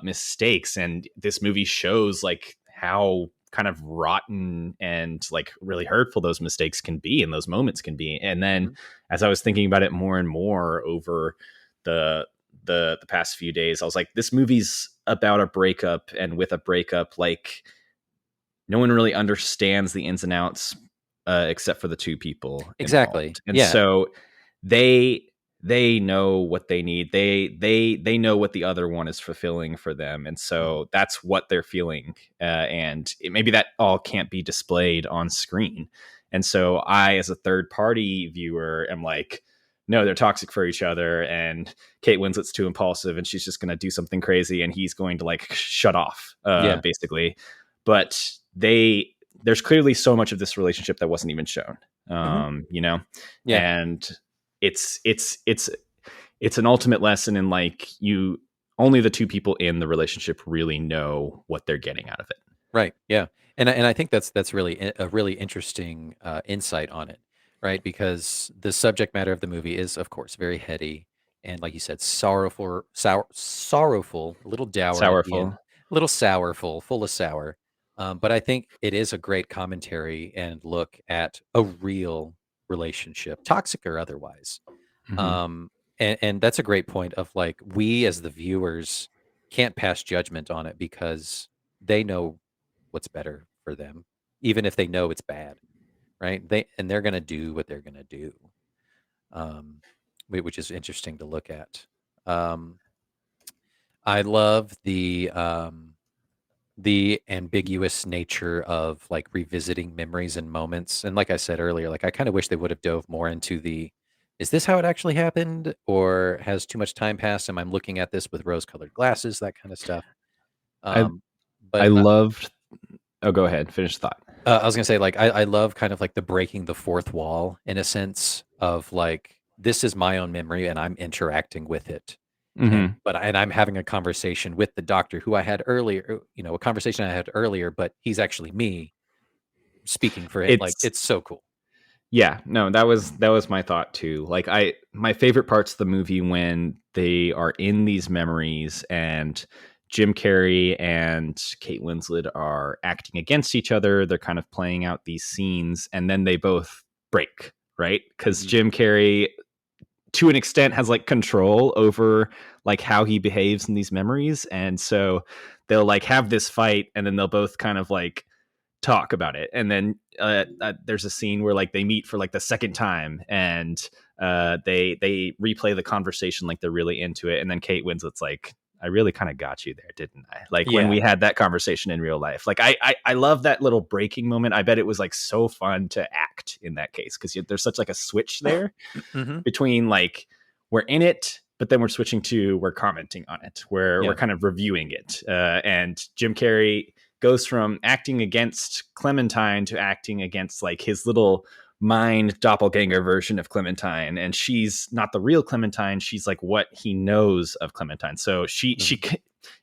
mistakes, and this movie shows like how kind of rotten and like really hurtful those mistakes can be and those moments can be. And then Mhm. as I was thinking about it more and more over the the past few days, I was like, this movie's about a breakup, and with a breakup, like no one really understands the ins and outs except for the two people Exactly. involved. And Yeah. so they they know what they need. They know what the other one is fulfilling for them, and Mhm. so that's what they're feeling. Maybe that all can't be displayed on screen. And so I, as a third party viewer, am like, no, they're toxic for each other, and Kate Winslet's too impulsive, and she's just going to do something crazy, and he's going to like shut off, Yeah. basically. But there's clearly so much of this relationship that wasn't even shown, Hmm. you know, Yeah. and it's an ultimate lesson in like you only the two people in the relationship really know what they're getting out of it. Right. Yeah. And I think that's really a really interesting insight on it, right? Because the subject matter of the movie is, of course, very heady and, like you said, sorrowful, a little dour at the end, Sourful. a little sourful, full of sour. But I think it is a great commentary and look at a real relationship, toxic or otherwise. Hmm. Um, and that's a great point of like we as the viewers can't pass judgment on it because they know what's better for them, even if they know it's bad, right? They're gonna do what they're gonna do, um, which is interesting to look at. Um, I love the ambiguous nature of like revisiting memories and moments. And like I said earlier, like I kind of wish they would have dove more into the is this how it actually happened or has too much time passed? Am I looking at this with rose colored glasses? That kind of stuff. I Um, I but loved. Oh, go ahead. Finish the thought. I was gonna say, like, I love kind of like the breaking the fourth wall in a sense of like this is my own memory and I'm interacting with it, Hmm. and I'm having a conversation with the doctor who I had earlier, a conversation I had earlier, but he's actually me speaking for it. Like, It's it's so cool. Yeah, no, that was my thought too. Like my favorite parts of the movie when they are in these memories and Jim Carrey and Kate Winslet are acting against each other. They're kind of playing out these scenes and then they both break, right? Cuz Mhm. Jim Carrey to an extent has like control over like how he behaves in these memories, and so they'll like have this fight and then they'll both kind of like talk about it, and then there's a scene where like they meet for like the second time and they replay the conversation like they're really into it, and then Kate Winslet's like, I really kind of got you there, didn't I? Like when Yeah. we had that conversation in real life. Like I love that little breaking moment. I bet it was like so fun to act in that case because there's such like a switch there Hmm. between like we're in it, but then we're switching to we're commenting on it, where we're Yeah. kind of reviewing it. And Jim Carrey goes from acting against Clementine to acting against like his little mind doppelganger version of Clementine, and she's not the real Clementine. She's like what he knows of Clementine. So Hmm.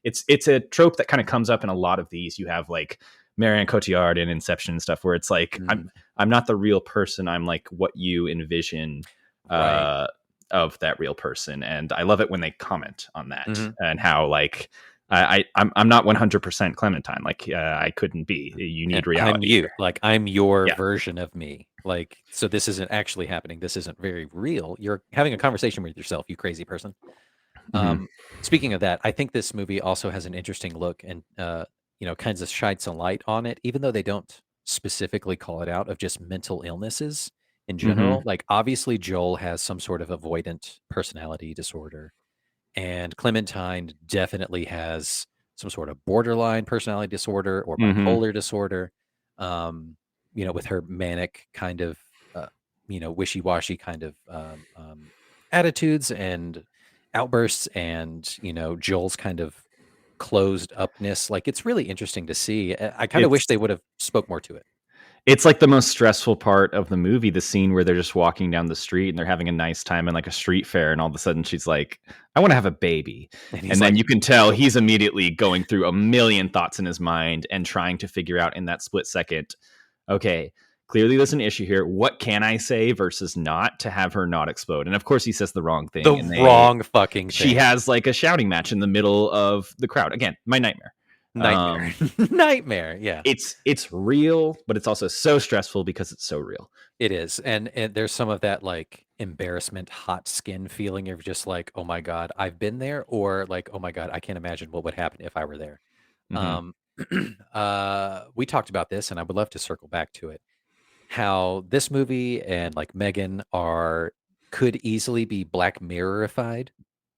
it's a trope that kind of comes up in a lot of these. You have like Marianne Cotillard and Inception and stuff, where it's like Hmm. I'm not the real person. I'm like what you envision Right. uh, of that real person, and I love it when they comment on that Hmm. and how like I'm not 100% Clementine. Like I couldn't be. You And need I'm reality you. here. Like I'm your Yeah. version of me. Like so, this isn't actually happening. This isn't very real. You're having a conversation with yourself, you crazy person. Hmm. Um, Speaking of that, I think this movie also has an interesting look and, kinds of shines some light on it, even though they don't specifically call it out of just mental illnesses in Hmm. general. Like, obviously, Joel has some sort of avoidant personality disorder, and Clementine definitely has some sort of borderline personality disorder or Hmm. bipolar disorder. Um, with her manic kind of, uh, wishy-washy kind of attitudes and outbursts, and Joel's kind of closed upness. Like it's really interesting to see. I kind of wish It's they would have spoke more to it. it's like the most stressful part of the movie, the scene where they're just walking down the street and they're having a nice time in like a street fair, and all of a sudden she's like, I want to have a baby. And he's And then like, you can tell he's immediately going through a million thoughts in his mind and trying to figure out in that split second, okay, clearly there's an issue here. What can I say versus not to have her not explode? And of course he says the wrong the thing, and wrong fucking she thing. has like a shouting match in the middle of the crowd. Again, my nightmare. Nightmare. Um, Nightmare. Yeah. it's real, but it's also so stressful because it's so real. It is, and there's some of that, like, embarrassment, hot skin feeling of just like, "Oh my god, I've been there," or like, "Oh my god, I can't imagine what would happen if I were there." Hmm. Um, we talked about this, and I would love to circle back to it, how this movie and, like, Megan could easily be Black Mirror-ified,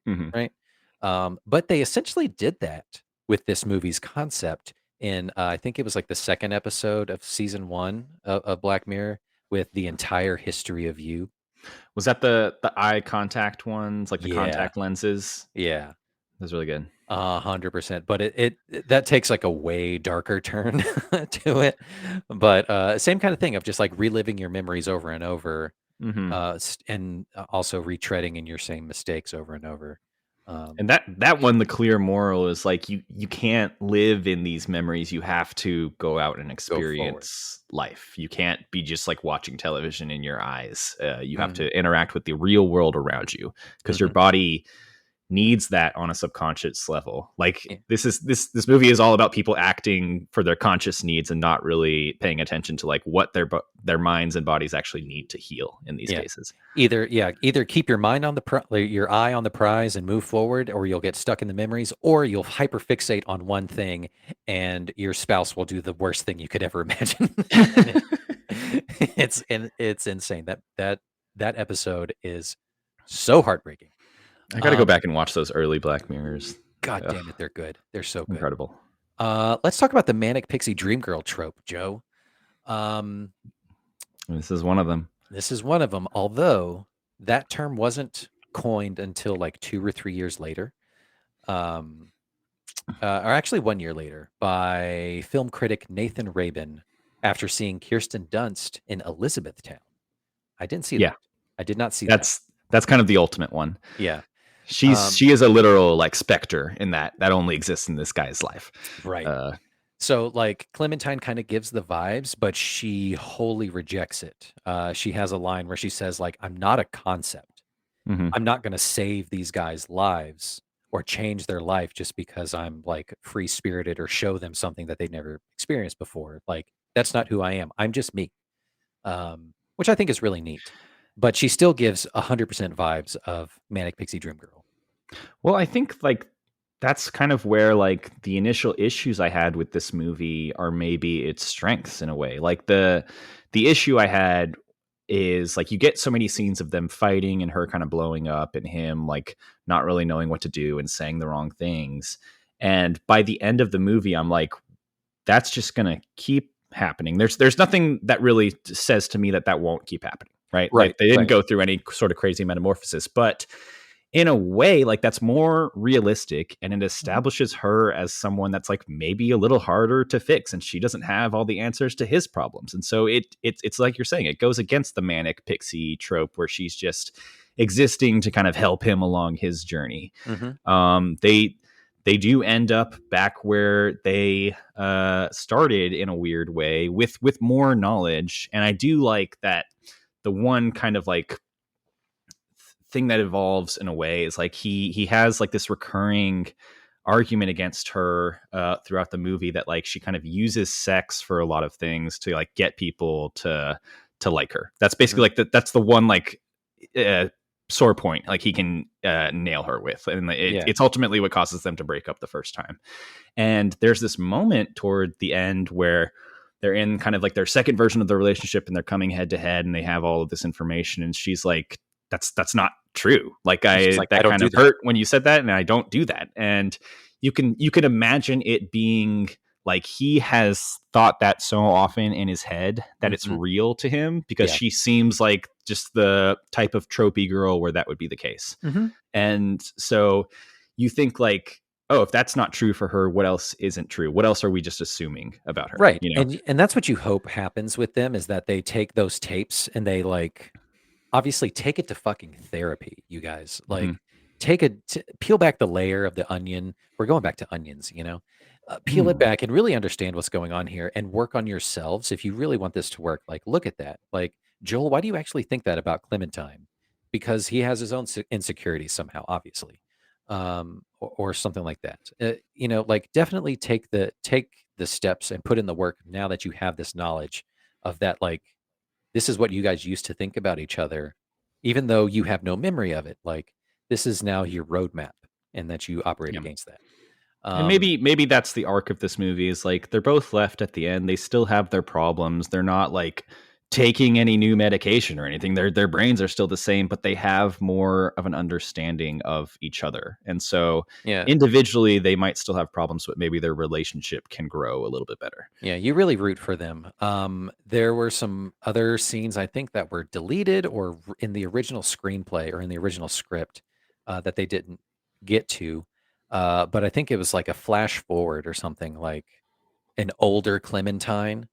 Hmm. right? But they essentially did that with this movie's concept in, I think it was like the second episode of season 1 of Black Mirror with the entire history of you. Was that the eye contact ones, like the Yeah, contact lenses? yeah. That was really good. 100%, but that takes, like, a way darker turn to it, but, same kinda thing of just, like, reliving your memories over and over, Hmm. and also retreading in your same mistakes over and over. And Um, that one, the clear moral is like you can't live in these memories. You have to go out and go forward. experience life. You can't be just like watching television in your eyes. You have Mhm, to interact with the real world around you because your mhm, body needs that on a subconscious level. Like yeah. this movie is all about people acting for their conscious needs and not really paying attention to like what their minds and bodies actually need to heal in these Yeah. cases. Either keep your mind on the like, your eye on the prize and move forward, or you'll get stuck in the memories, or you'll hyperfixate on one thing, and your spouse will do the worst thing you could ever imagine. And it's insane. That episode is so heartbreaking. I got to go Um, back and watch those early Black Mirrors. God Ugh, damn it, they're good. They're so good. incredible. Let's talk about the manic pixie dream girl trope, Joe. Um, This is one of them. This is one of them, although that term wasn't coined until, like, 2 or 3 years later, um, or actually 1 year later by film critic Nathan Rabin after seeing Kirsten Dunst in Elizabethtown. I didn't see Yeah, that. I did not see that. that's kind of the ultimate one. Yeah, She is a literal like specter in that only exists in this guy's life. right. Uh, So, like, Clementine kinda gives the vibes, but she wholly rejects it. She has a line where she says, like, "I'm not a concept. mhm. I'm not gonna save these guys' lives or change their life just because I'm, like, free-spirited or show them something that they've never experienced before. Like, that's not who I am. I'm just me." Which I think is really neat. But she still gives 100% vibes of Manic Pixie Dream Girl. Well, I think like that's kind of where like the initial issues I had with this movie are maybe its strengths in a way. Like the issue I had is like you get so many scenes of them fighting and her kind of blowing up and him like not really knowing what to do and saying the wrong things. And by the end of the movie, I'm like, that's just going to keep happening. There's nothing that really says to me that that won't keep happening, right? Right, Like they didn't right. go through any sort of crazy metamorphosis, but in a way, like that's more realistic and it Mhm. establishes her as someone that's like maybe a little harder to fix and she doesn't have all the answers to his problems. And so it's like you're saying, it goes against the manic pixie trope where she's just existing to kind of help him along his journey. Mhm. They do end up back where they started in a weird way with more knowledge. And I do like that the one kind of like thing that evolves in a way is like he has like this recurring argument against her throughout the movie that like she kind of uses sex for a lot of things to like get people to like her. That's basically Mhm. like that's the one like uh, sore point like he can nail her with, and Yeah. it's ultimately what causes them to break up the first time. And there's this moment toward the end where they're in kind of like their second version of the relationship and they're coming head to head and they have all of this information and she's like, that's not true. Like She's I like, "I that don't kind do of that." hurt when you said that and I don't do that. And you can imagine it being like he has thought that so often in his head that it's Mhm. real to him because Yeah. she seems like just the type of tropey girl where that would be the case. Mhm. And so you think like, oh, if that's not true for her, what else isn't true? What else are we just assuming about her? Right, You know? and that's what you hope happens with them is that they take those tapes and they, like, obviously take it to fucking therapy, you guys. Hmm. Like, peel back the layer of the onion. We're going back to onions, you know? Peel it Mm. back and really understand what's going on here and work on yourselves if you really want this to work. Like, look at that. Like, Joel, why do you actually think that about Clementine? Because he has his own insecurities somehow, obviously, or something like that. Like, definitely take the steps and put in the work now that you have this knowledge of that. Like, this is what you guys used to think about each other, even though you have no memory of it. Like, this is now your roadmap, and that you operate Yeah. against that. And Um, maybe that's the arc of this movie is like they're both left at the end. They still have their problems. They're not like taking any new medication or anything. Their brains are still the same, but they have more of an understanding of each other. And so Yeah. individually they might still have problems, but maybe their relationship can grow a little bit better. Yeah, you really root for them. There were some other scenes I think that were deleted or in the original screenplay or in the original script that they didn't get to. But I think it was like a flash forward or something like an older Clementine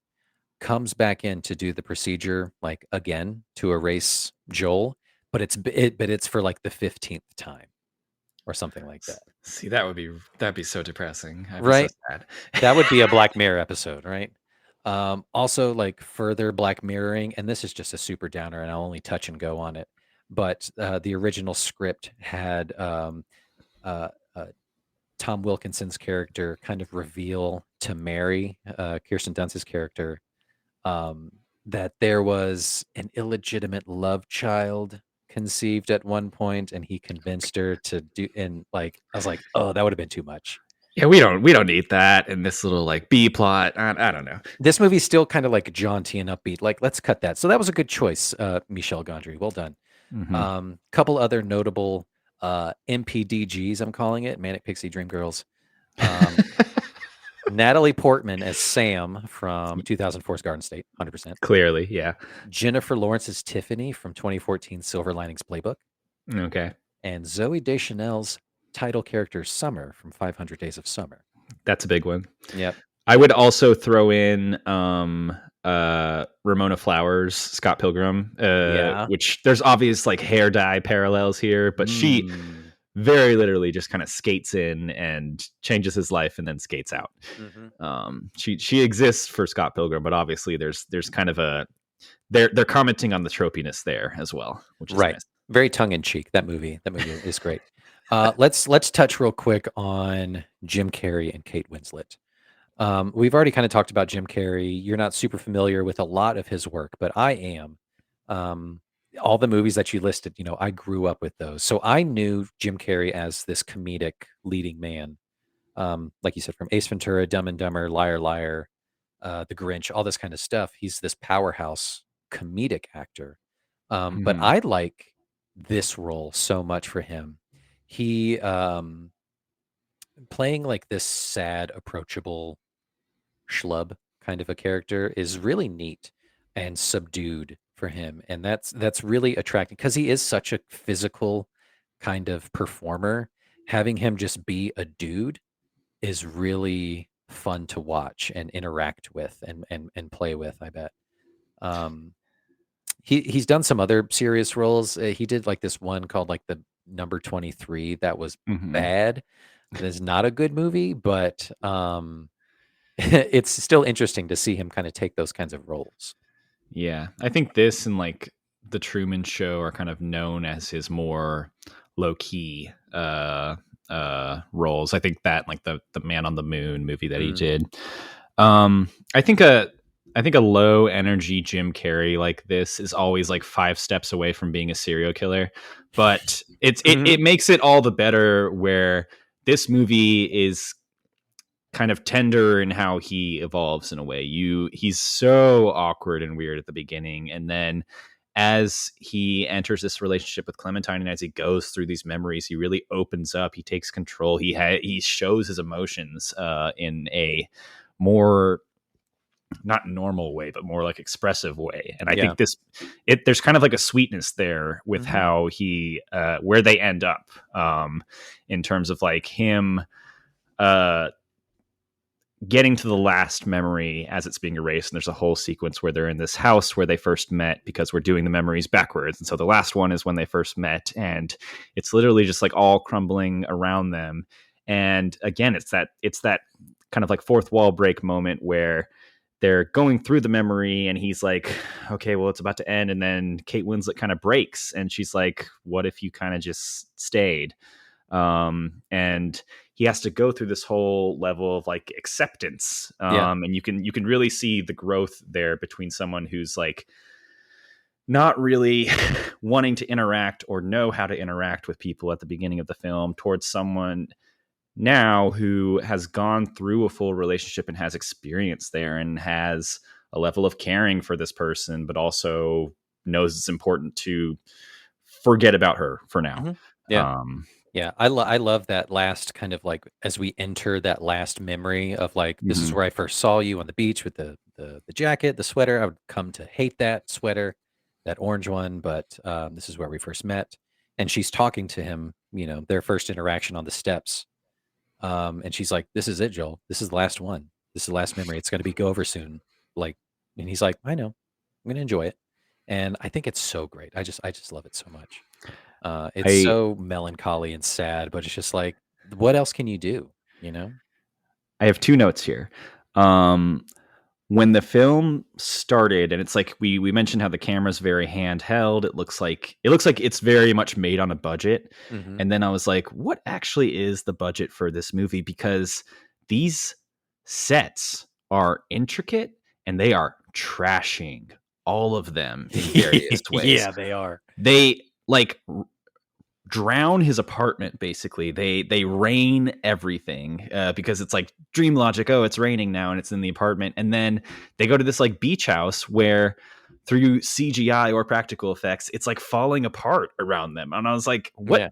comes back in to do the procedure like again to erase Joel, but it's for like the 15th time or something like that. See, that'd be so depressing. I'd be so Right? sad. That would be a Black Mirror episode, right? Also, like further Black Mirroring, and this is just a super downer, and I'll only touch and go on it. But the original script had uh, uh, Tom Wilkinson's character kind of reveal to Mary, Kirsten Dunst's character, um, that there was an illegitimate love child conceived at one point, and he convinced her to do. And like, I was like, oh, that would have been too much. Yeah, we don't need that in this little like B plot. I don't know. This movie's still kind of like jaunty and upbeat. Like, let's cut that. So that was a good choice, Michel Gondry. Well done. Mm-hmm. Couple other notable MPDGs, I'm calling it, Manic Pixie Dream Girls. Um, Natalie Portman as Sam from 2004's Garden State, 100%. Clearly, yeah. Jennifer Lawrence as Tiffany from 2014 Silver Linings Playbook. Okay. And Zoe Deschanel's title character Summer from 500 Days of Summer. That's a big one. Yep. I would also throw in Ramona Flowers, Scott Pilgrim, Yeah. which there's obvious like hair dye parallels here, but she Mm. very literally just kind of skates in and changes his life and then skates out. Mhm. She exists for Scott Pilgrim, but obviously there's kind of a they're commenting on the tropiness there as well, which is Right. nice. Very tongue in cheek. That movie is great. Let's touch real quick on Jim Carrey and Kate Winslet. We've already kind of talked about Jim Carrey. You're not super familiar with a lot of his work, but I am. Um, all the movies that you listed, I grew up with those. So I knew Jim Carrey as this comedic leading man. Like you said, from Ace Ventura, Dumb and Dumber, Liar Liar, The Grinch, all this kind of stuff. He's this powerhouse comedic actor. But Mhm. I like this role so much for him. He playing like this sad, approachable schlub kind of a character is really neat and subdued for him, and that's really attracting because he is such a physical kind of performer. Having him just be a dude is really fun to watch and interact with and play with, I bet. Um, he's done some other serious roles. He did like this one called like the Number 23 that was Mhm. bad. That is not a good movie, but it's still interesting to see him kind of take those kinds of roles. Yeah, I think this and like the Truman Show are kind of known as his more low key roles. I think that like the Man on the Moon movie that he Mm. did. I think a low energy Jim Carrey like this is always like 5 steps away from being a serial killer, but it makes it all the better where this movie is kind of tender in how he evolves in a way. He's so awkward and weird at the beginning, and then as he enters this relationship with Clementine and as he goes through these memories, he really opens up. He takes control. He shows his emotions in a more not normal way, but more like expressive way. And I Yeah. think there's kind of like a sweetness there with Mhm. how he where they end up in terms of like him uh getting to the last memory as it's being erased. And there's a whole sequence where they're in this house where they first met because we're doing the memories backwards. And so the last one is when they first met, and it's literally just like all crumbling around them. And again, it's that kind of like fourth wall break moment where they're going through the memory and he's like, okay, well, it's about to end. And then Kate Winslet kind of breaks and she's like, what if you kind of just stayed? And he has to go through this whole level of like acceptance. Yeah. And you can really see the growth there between someone who's like not really wanting to interact or know how to interact with people at the beginning of the film towards someone now who has gone through a full relationship and has experience there and has a level of caring for this person, but also knows it's important to forget about her for now. Mhm. Yeah. Um, Yeah, I love that last kind of, like, as we enter that last memory of, like, this is mhm. where I first saw you on the beach with the jacket, the sweater. I would come to hate that sweater, that orange one, but, this is where we first met, and she's talking to him, their first interaction on the steps, and she's like, "This is it, Joel. This is the last one. This is the last memory. It's gonna be go over soon." Like, and he's like, "I know. I'm gonna enjoy it." And I think it's so great. I just love it so much. It's I so melancholy and sad, but it's just like, what else can you do? You know? I have two notes here. Um, when the film started, and it's like we mentioned how the camera's very handheld. It looks like it's very much made on a budget. Mhm. And then I was like, what actually is the budget for this movie? Because these sets are intricate and they are trashing all of them in various ways. Yeah, they are. They like drown his apartment basically. They rain everything because it's like dream logic. Oh, it's raining now and it's in the apartment. And then they go to this like beach house where through CGI or practical effects it's like falling apart around them. And I was like, Yeah.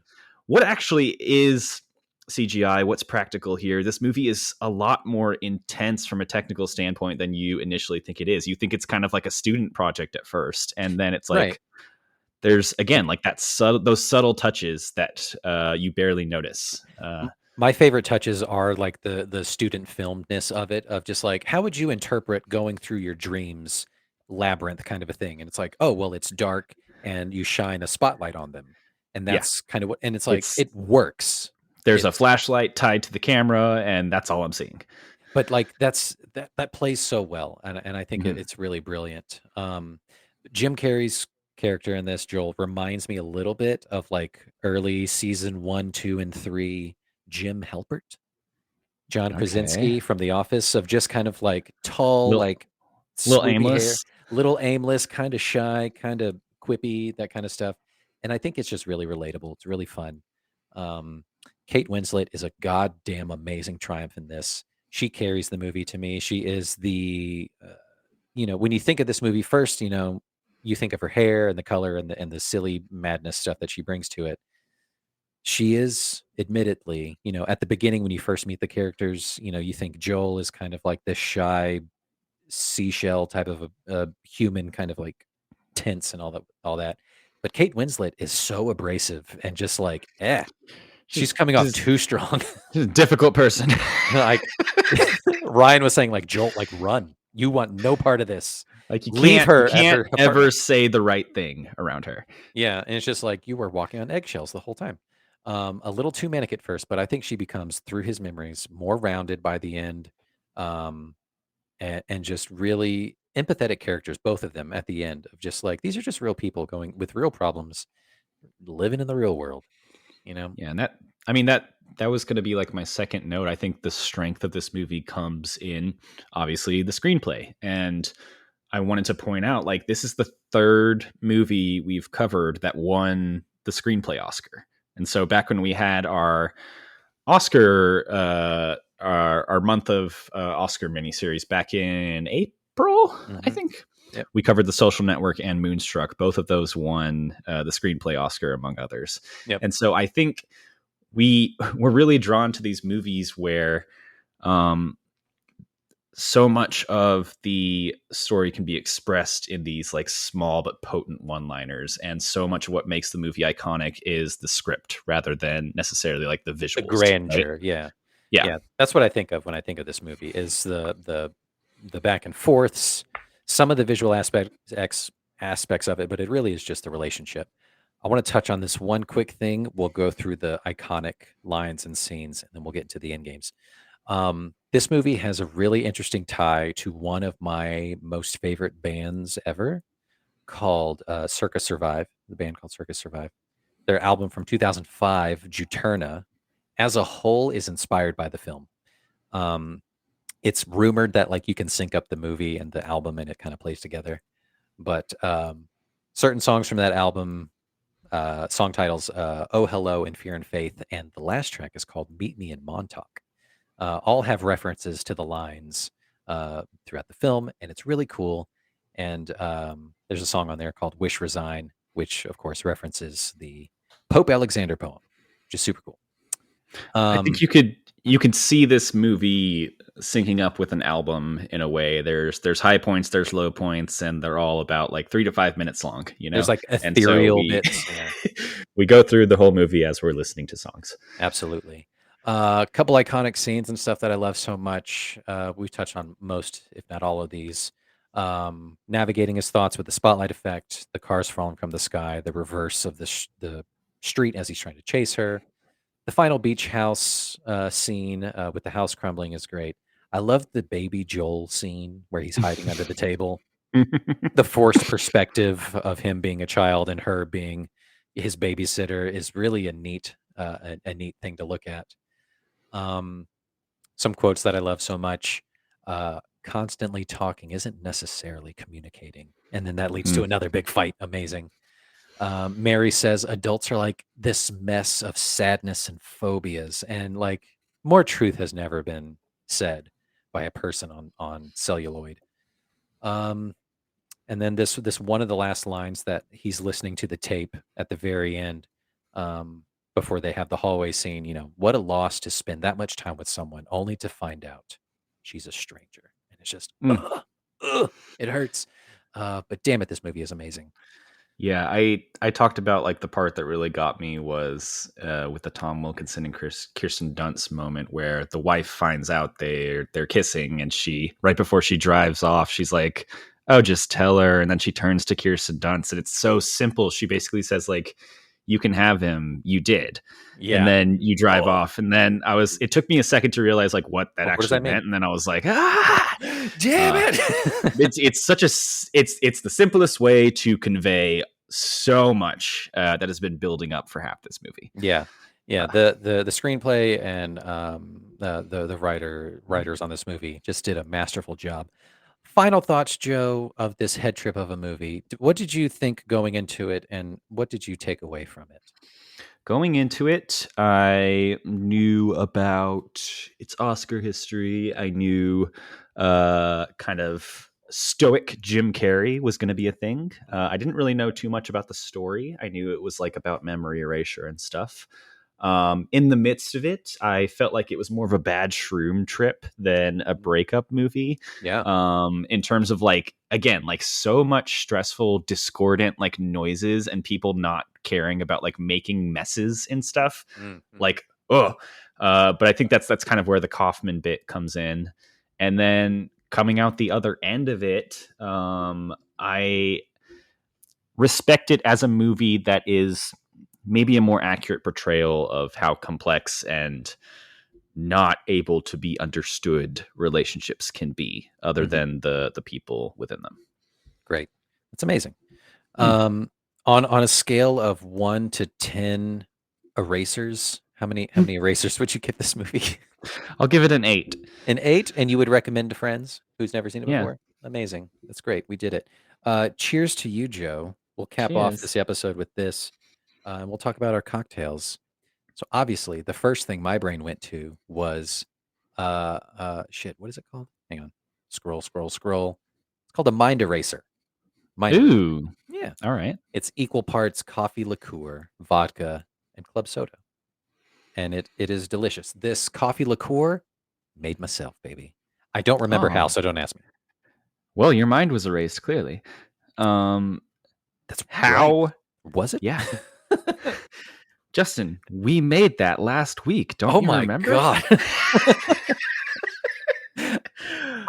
what actually is CGI? What's practical here? This movie is a lot more intense from a technical standpoint than you initially think it is. You think it's kind of like a student project at first, and then it's Right. like there's And again like those subtle touches that you barely notice. my favorite touches are like the student filmedness of it, of just like, how would you interpret going through your dreams labyrinth kind of a thing? And it's like, oh, well, it's dark and you shine a spotlight on them. And Yeah, that's kind of what, and it's like, it's it works. there's a It's flashlight tied to the camera, and that's all I'm seeing. But, like, that plays so well, and I think Mhm. it's really brilliant. Jim Carrey's character in this, Joel, reminds me a little bit of, like, early season 1, 2, and 3 Jim Halpert, John Okay, Krasinski from The Office, of just kind of, like, tall, little like, little swoopy hair, aimless. little aimless, kinda shy, kinda quippy, that kinda stuff, and I think it's just really relatable, it's really fun. Um, Kate Winslet is a goddamn amazing triumph in this. She carries the movie to me. She is when you think of this movie first, you think of her hair and the color and the silly madness stuff that she brings to it. She is admittedly, at the beginning when you first meet the characters, you think Joel is kind of like this shy seashell type of a human, kind of like tense and all that. But Kate Winslet is so abrasive and just like, she's She's coming off just too strong. she's a difficult person. Like, Ryan was saying, like, "Jolt, like, run. You want no part of this. Like you Leave can't you her at can't her ever apartment." say the right thing around her. Yeah, and it's just like, you were walking on eggshells the whole time. A little too manic at first, but I think she becomes, through his memories, more rounded by the end, um, and just really empathetic characters, both of them at the end, of just like, these are just real people going with real problems, living in the real world, you know? Yeah, and that was going to be like my second note. I think the strength of this movie comes in obviously the screenplay. And I wanted to point out like this is the third movie we've covered that won the screenplay Oscar. And so back when we had our Oscar our month of Oscar miniseries back in April, I Mhm. think Yep. we covered The Social Network and Moonstruck. Both of those won the screenplay Oscar, among others. Yep. And so I think we're really drawn to these movies where um, so much of the story can be expressed in these like small but potent one-liners, and so much of what makes the movie iconic is the script rather than necessarily like the The visuals, right? grandeur, yeah. Yeah, Yeah, that's what I think of when I think of this movie, is the back and forths, some of the visual aspects of it, but it really is just the relationship. I wanna touch on this one quick thing. We'll go through the iconic lines and scenes, and then we'll get into the end games. This movie has a really interesting tie to one of my most favorite bands ever, called, Circa Survive, the band called Circa Survive. Their album from 2005, Juturna, as a whole is inspired by the film. Um, it's rumored that, like, you can sync up the movie and the album and it kinda plays together, but, certain songs from that album, song titles, "Oh Hello" and "Fear and Faith," and the last track is called "Meet Me in Montauk," all have references to the lines, throughout the film, and it's really cool. And there's a song on there called "Wish Resign," which of course references the Pope Alexander poem, which is super cool. I think Um, you can see this movie syncing up with an album in a way. There's high points, there's low points, and they're all about like 3 to 5 minutes long, you there's know. like And so ethereal bits. Yeah, we go through the whole movie as we're listening to songs. absolutely. A couple iconic scenes and stuff that I love so much. We've touched on most, if not all, of these. Navigating his thoughts with the spotlight effect, the cars falling from the sky, the reverse of the street as he's trying to chase her. The final beach house scene with the house crumbling is great. I love the baby Joel scene where he's hiding under the table. The forced perspective of him being a child and her being his babysitter is really a neat thing to look at. Um, some quotes that I love so much. Constantly talking isn't necessarily communicating. And then that leads to Mm. another big fight. Amazing. Mary says adults are like this mess of sadness and phobias. And like more truth has never been said by a person on celluloid. Um, and then this one of the last lines that he's listening to the tape at the very end, um, before they have the hallway scene, what a loss to spend that much time with someone only to find out she's a stranger. And it's just, Mm. it hurts. But damn it, this movie is amazing. Yeah, I talked about like the part that really got me was with the Tom Wilkinson and Kirsten Dunst moment where the wife finds out they're kissing, and she right before she drives off, she's like, "Oh, just tell her," and then she turns to Kirsten Dunst, and it's so simple. She basically says like, "You can have him, you did," and Yeah. then you drive Oh, off, and then it took me a second to realize like what that what does actually that mean? meant, and then I was like, ah. Damn Uh, it. it's such a it's the simplest way to convey so much that has been building up for half this movie. Yeah. Yeah, Uh, the screenplay and the writers on this movie just did a masterful job. Final thoughts, Joe, of this head trip of a movie. What did you think going into it, and what did you take away from it? Going into it, I knew about its Oscar history. I knew kind of stoic Jim Carrey was going to be a thing. I didn't really know too much about the story. I knew it was like about memory erasure and stuff. In the midst of it, I felt like it was more of a bad shroom trip than a breakup movie. Yeah. In terms of like, again, like so much stressful, discordant like noises and people not caring about like making messes and stuff. Mhm. Like, oh, but I think that's kind of where the Kaufman bit comes in. And then coming out the other end of it, I respect it as a movie that is maybe a more accurate portrayal of how complex and not able to be understood relationships can be, other Mhm. than the people within them. Great. That's amazing. Mm. Um, on a scale of 1 to 10 erasers, how many erasers would you give this movie? I'll give it an 8. An 8, and you would recommend to friends who's never seen it Yeah. before? Amazing. That's great. We did it. Cheers to you, Joe. We'll cap off Cheers. this episode with this, and we'll talk about our cocktails. So obviously, the first thing my brain went to was, shit, what is it called? Hang on. Scroll, scroll, scroll. It's called a mind eraser. Mind eraser. Ooh. Yeah. All right. It's equal parts coffee liqueur, vodka, and club soda. And it is delicious. This coffee liqueur made myself, baby. I don't remember how, Oh. so don't ask me. Well, your mind was erased clearly. Um That's right. how Was it? yeah. Justin, we made that last week. Don't Oh you my remember? god.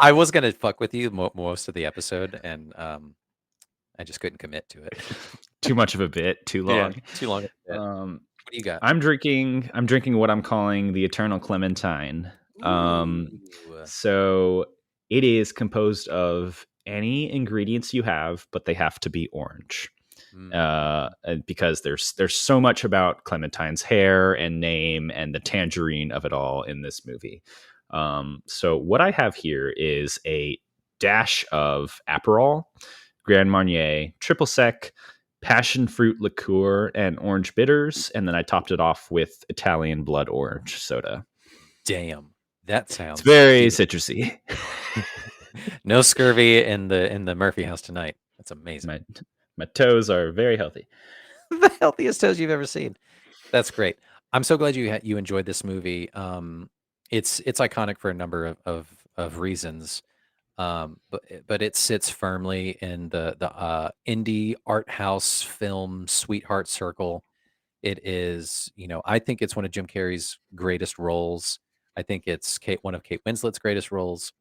I was gonna fuck with you most of the episode, and I just couldn't commit to it. Too much of a bit, too Yeah, long. too long of a bit. Um What do you got? I'm drinking what I'm calling the Eternal Clementine. Um, Ooh. so it is composed of any ingredients you have, but they have to be orange. Mm. Because there's so much about Clementine's hair and name and the tangerine of it all in this movie. So what I have here is a dash of Aperol, Grand Marnier, Triple Sec, passion fruit liqueur, and orange bitters, and then I topped it off with Italian blood orange soda. Damn. That It's sounds very beautiful. citrusy. No scurvy in the Murphy house tonight. That's amazing. My toes are very healthy. The healthiest toes you've ever seen. That's great. I'm so glad you enjoyed this movie. It's iconic for a number of reasons. But it sits firmly in the indie art house film sweetheart circle. It is, I think it's one of Jim Carrey's greatest roles. I think it's one of Kate Winslet's greatest roles.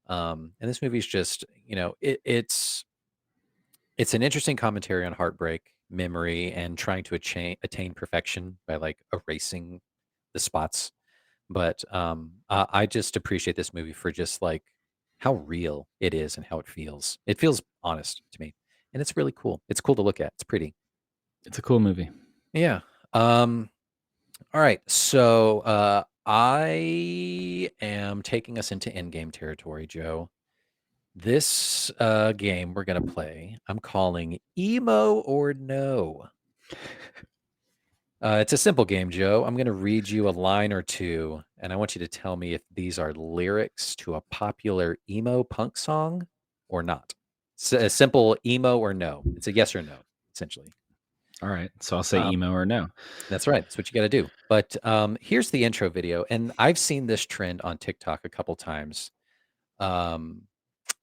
And this movie's just, it's an interesting commentary on heartbreak, memory, and trying to attain perfection by like erasing the spots. But I just appreciate this movie for just like how real it is and how it feels. It feels honest to me, and it's really cool. It's cool to look at. It's pretty. It's a cool movie. Yeah. All right. So I am taking us into endgame territory, Joe. This game we're gonna play, I'm calling Emo or No. It's a simple game, Joe. I'm going to read you a line or two, and I want you to tell me if these are lyrics to a popular emo punk song or not. A simple emo or no. It's a yes or no, essentially. All right. So I'll say emo or no. That's right. That's what you got to do. But here's the intro video, and I've seen this trend on TikTok a couple times. Are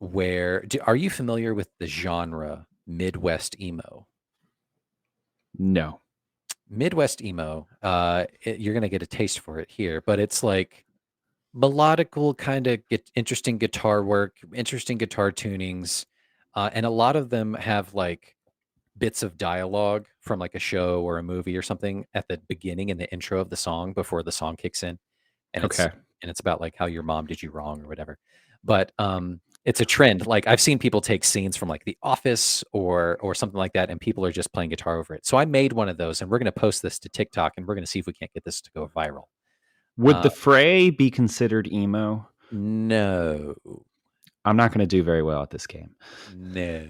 you familiar with the genre Midwest emo? No. Midwest emo, you're gonna get a taste for it here, but it's like melodical, kind of interesting guitar work, interesting guitar tunings, and a lot of them have like bits of dialogue from like a show or a movie or something at the beginning in the intro of the song before the song kicks in, and Okay. it's about like how your mom did you wrong or whatever. But it's a trend. Like I've seen people take scenes from like The Office or something like that, and people are just playing guitar over it. So I made one of those, and we're going to post this to TikTok, and we're going to see if we can't get this to go viral. Would the Fray be considered emo? No. I'm not going to do very well at this game. No.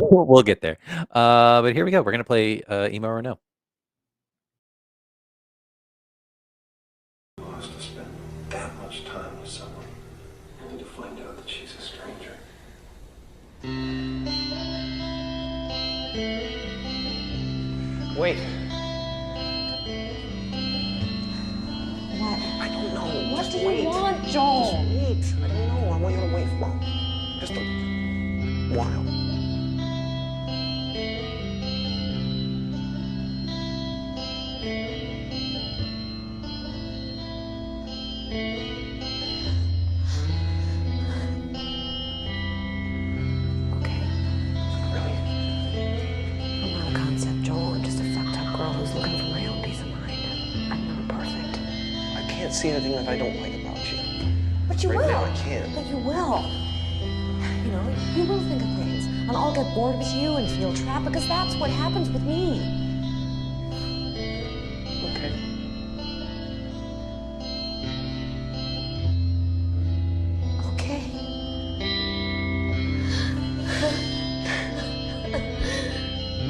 We'll get there. But here we go. We're going to play emo or no. Wants to spend that much time with someone only to find out that she's a stranger. Wait. What? I don't know. What Just do you wait. want, Joel? Just wait. I don't know. I want you to wait for just a while. Okay. Really? I'm not a concept, Joel. I'm just a fucked up girl who's looking for my own peace of mind. I'm not perfect. I can't see anything that I don't like about you. But you Right will. now, I can't. But you will. You know, you will think of things. And I'll get bored with you and feel trapped because that's what happens with me. Okay. Okay.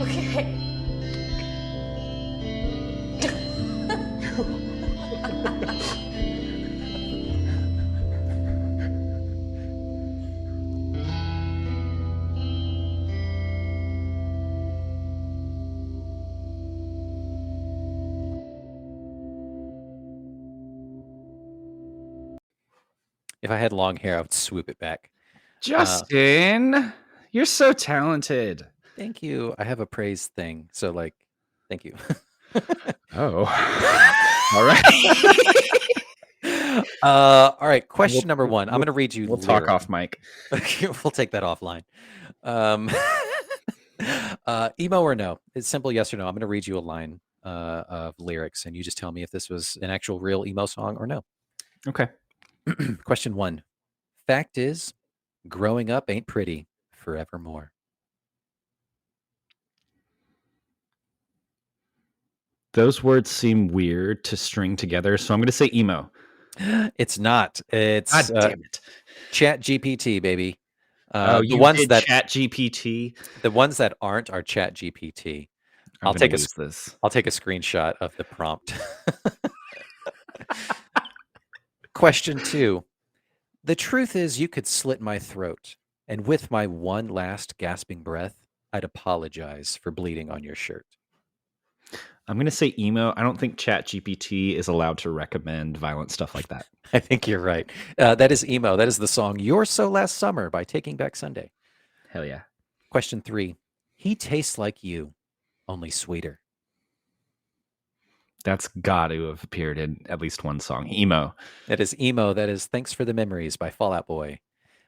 Okay. If I had long hair, I would swoop it back. Justin, you're so talented. Thank you. I have a praise thing. So like, thank you. Oh. All right. All right. Question number one. I'm going to read you. We'll talk off mic. We'll take that offline. Emo or no? It's simple yes or no. I'm going to read you a line of lyrics, and you just tell me if this was an actual real emo song or no. Okay. Question one. Fact is, growing up ain't pretty forevermore. Those words seem weird to string together, so I'm going to say emo. It's not. It's God damn it. Chat GPT, baby. You did Chat GPT? The ones that aren't are Chat GPT. I'll take a screenshot of the prompt. Question 2. The truth is, you could slit my throat, and with my one last gasping breath, I'd apologize for bleeding on your shirt. I'm gonna say emo. I don't think ChatGPT is allowed to recommend violent stuff like that. I think you're right. That is emo. That is the song "You're So Last Summer" by Taking Back Sunday. Hell yeah. Question 3. He tastes like you, only sweeter. That's got to have appeared in at least one song. Emo. That is emo. That is "Thanks for the Memories" by Fall Out Boy,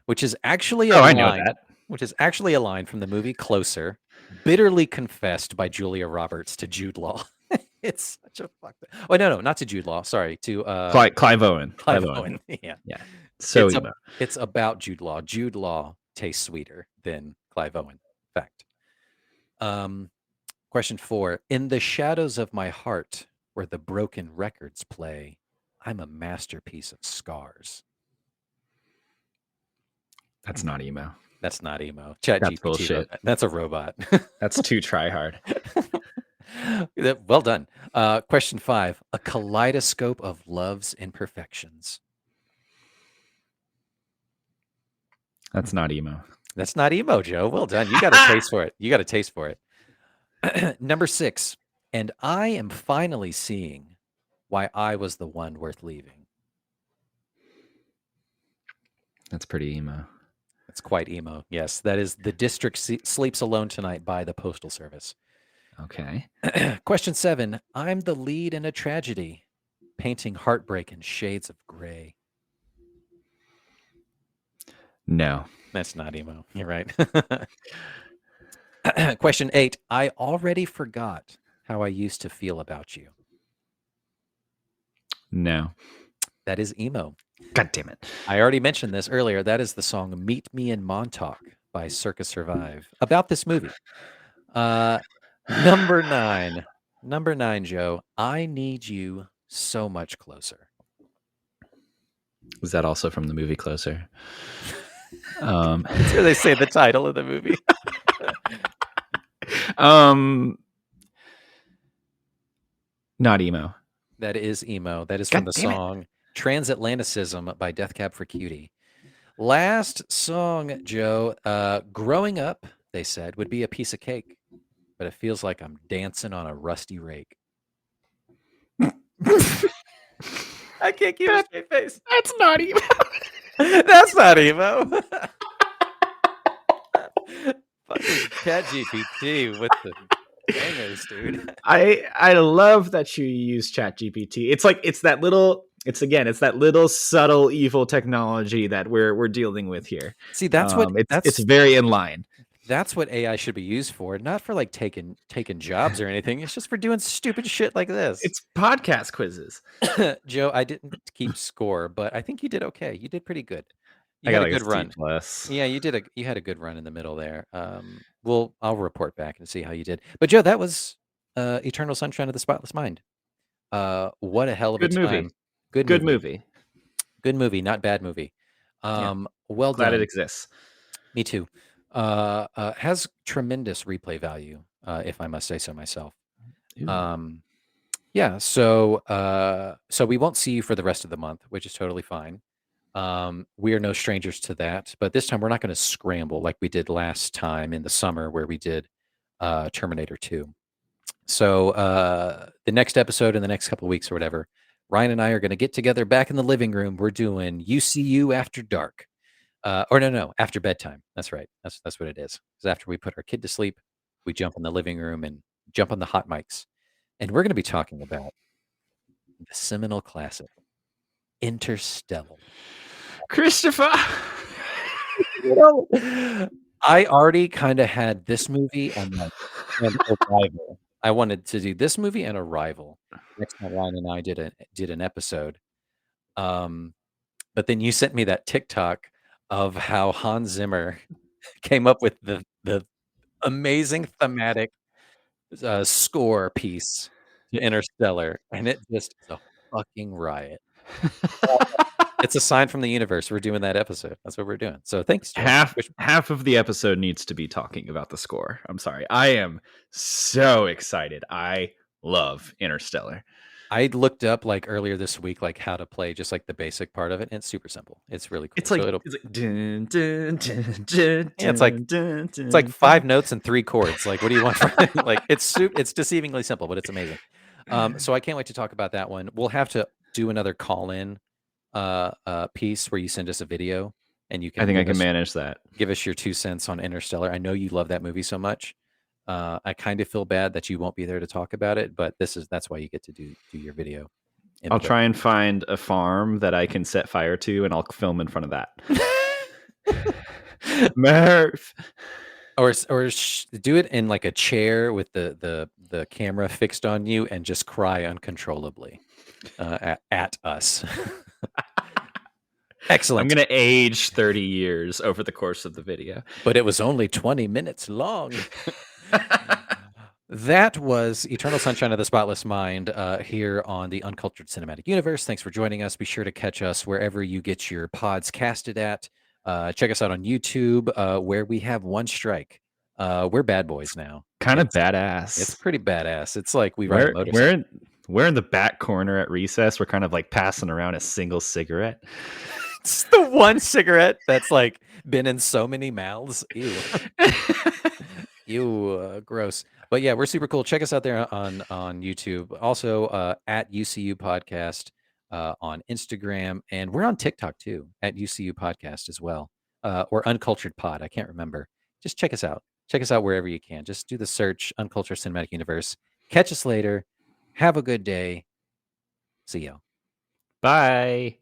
which is actually I know that. Which is actually a line from the movie Closer, bitterly confessed by Julia Roberts to Jude Law. It's such a fuck. Oh no, not to Jude Law. Sorry, to Clive Owen. Clive Owen. Yeah. So it's, emo. It's about Jude Law. Jude Law tastes sweeter than Clive Owen. Fact. Question 4. In the shadows of my heart, where the broken records play, I'm a masterpiece of scars. That's not emo. That's not emo. That's bullshit. That's a robot. That's too try hard. Well done. Question 5. A kaleidoscope of love's imperfections. That's not emo. That's not emo, Joe. Well done. You got a taste for it. You got a taste for it. Number 6. And I am finally seeing why I was the one worth leaving. That's pretty emo. It's quite emo. Yes, that is The District Sleeps Alone Tonight by the Postal Service. Okay. Question 7. I'm the lead in a tragedy, painting heartbreak in shades of gray. No. That's not emo. You're right. Question 8. I already forgot how I used to feel about you. No. That is emo. God damn it. I already mentioned this earlier. That is the song Meet Me in Montauk by Circa Survive about this movie. Number 9. Number 9, Joe. I need you so much closer. Was that also from the movie Closer? That's where they say the title of the movie. Not emo. That is emo. That is from the song Transatlanticism by Death Cab for Cutie. Last song, Joe. Growing up, they said, would be a piece of cake, but it feels like I'm dancing on a rusty rake. I can't keep a straight face. That's not emo. That's not emo. Fucking ChatGPT with the bangers, dude. I love that you use ChatGPT. It's that little subtle evil technology that we're dealing with here. See, that's what it's very in line. That's what AI should be used for, not for like taking jobs or anything. It's just for doing stupid shit like this. It's podcast quizzes. Joe, I didn't keep score, but I think you did okay. You did pretty good. I got a good run. Yeah, you had a good run in the middle there. I'll report back and see how you did. But Joe, that was Eternal Sunshine of the Spotless Mind. What a hell of a time. Good movie. Good movie, not bad movie. Well Glad done. it exists. Me too. Has tremendous replay value, if I must say so myself. Yeah, so we won't see you for the rest of the month, which is totally fine. We are no strangers to that, but this time we're not going to scramble like we did last time in the summer where we did Terminator 2. So the next episode in the next couple of weeks or whatever, Ryan and I are going to get together back in the living room. We're doing UCU After Dark. After bedtime. That's right. That's what it is. Because after we put our kid to sleep, we jump in the living room and jump on the hot mics. And we're going to be talking about the seminal classic, Interstellar. Christopher! I already kind of had this movie and Arrival. I wanted to do this movie and Arrival. Next time Ryan and I did an episode. But then you sent me that TikTok of how Hans Zimmer came up with the amazing thematic score piece to Interstellar, and it just is a fucking riot. It's a sign from the universe. We're doing that episode. That's what we're doing. So thanks, Joe. Half of the episode needs to be talking about the score. I'm sorry. I am so excited. I love Interstellar. I looked up like earlier this week, like how to play just like the basic part of it, and it's super simple. It's really cool. It's like So it'll, it's like dun, dun, dun, dun, yeah, it's like dun, dun, it's like dun, 5 dun. notes and 3 chords. Like, what do you want from it? Like, it's deceivingly simple, but it's amazing. So I can't wait to talk about that one. We'll have to do another call-in piece where you send us a video and you I can think I give can us manage that. give us your 2 cents on Interstellar. I know you love that movie so much. I kind of feel bad that you won't be there to talk about it, but that's why you get to do your video I'll input. try and find a farm that I can set fire to, and I'll film in front of that. Murph. Or do it in like a chair with the camera fixed on you and just cry uncontrollably at us. Excellent. I'm going to age 30 years over the course of the video. But it was only 20 minutes long. That was Eternal Sunshine of the Spotless Mind here on the Uncultured Cinematic Universe. Thanks for joining us. Be sure to catch us wherever you get your pods casted at. Check us out on YouTube, where we have one strike. We're bad boys now. Kind of badass. It's pretty badass. It's like we ride a motorcycle. We're in the back corner at recess. We're kind of like passing around a single cigarette. It's the one cigarette that's like been in so many mouths. Ew. Ew, gross. But yeah, we're super cool. Check us out there on YouTube. Also at UCU Podcast on Instagram. And we're on TikTok too, at UCU Podcast as well. Or Uncultured Pod. I can't remember. Just check us out. Check us out wherever you can. Just do the search, Uncultured Cinematic Universe. Catch us later. Have a good day. See y'all. Bye.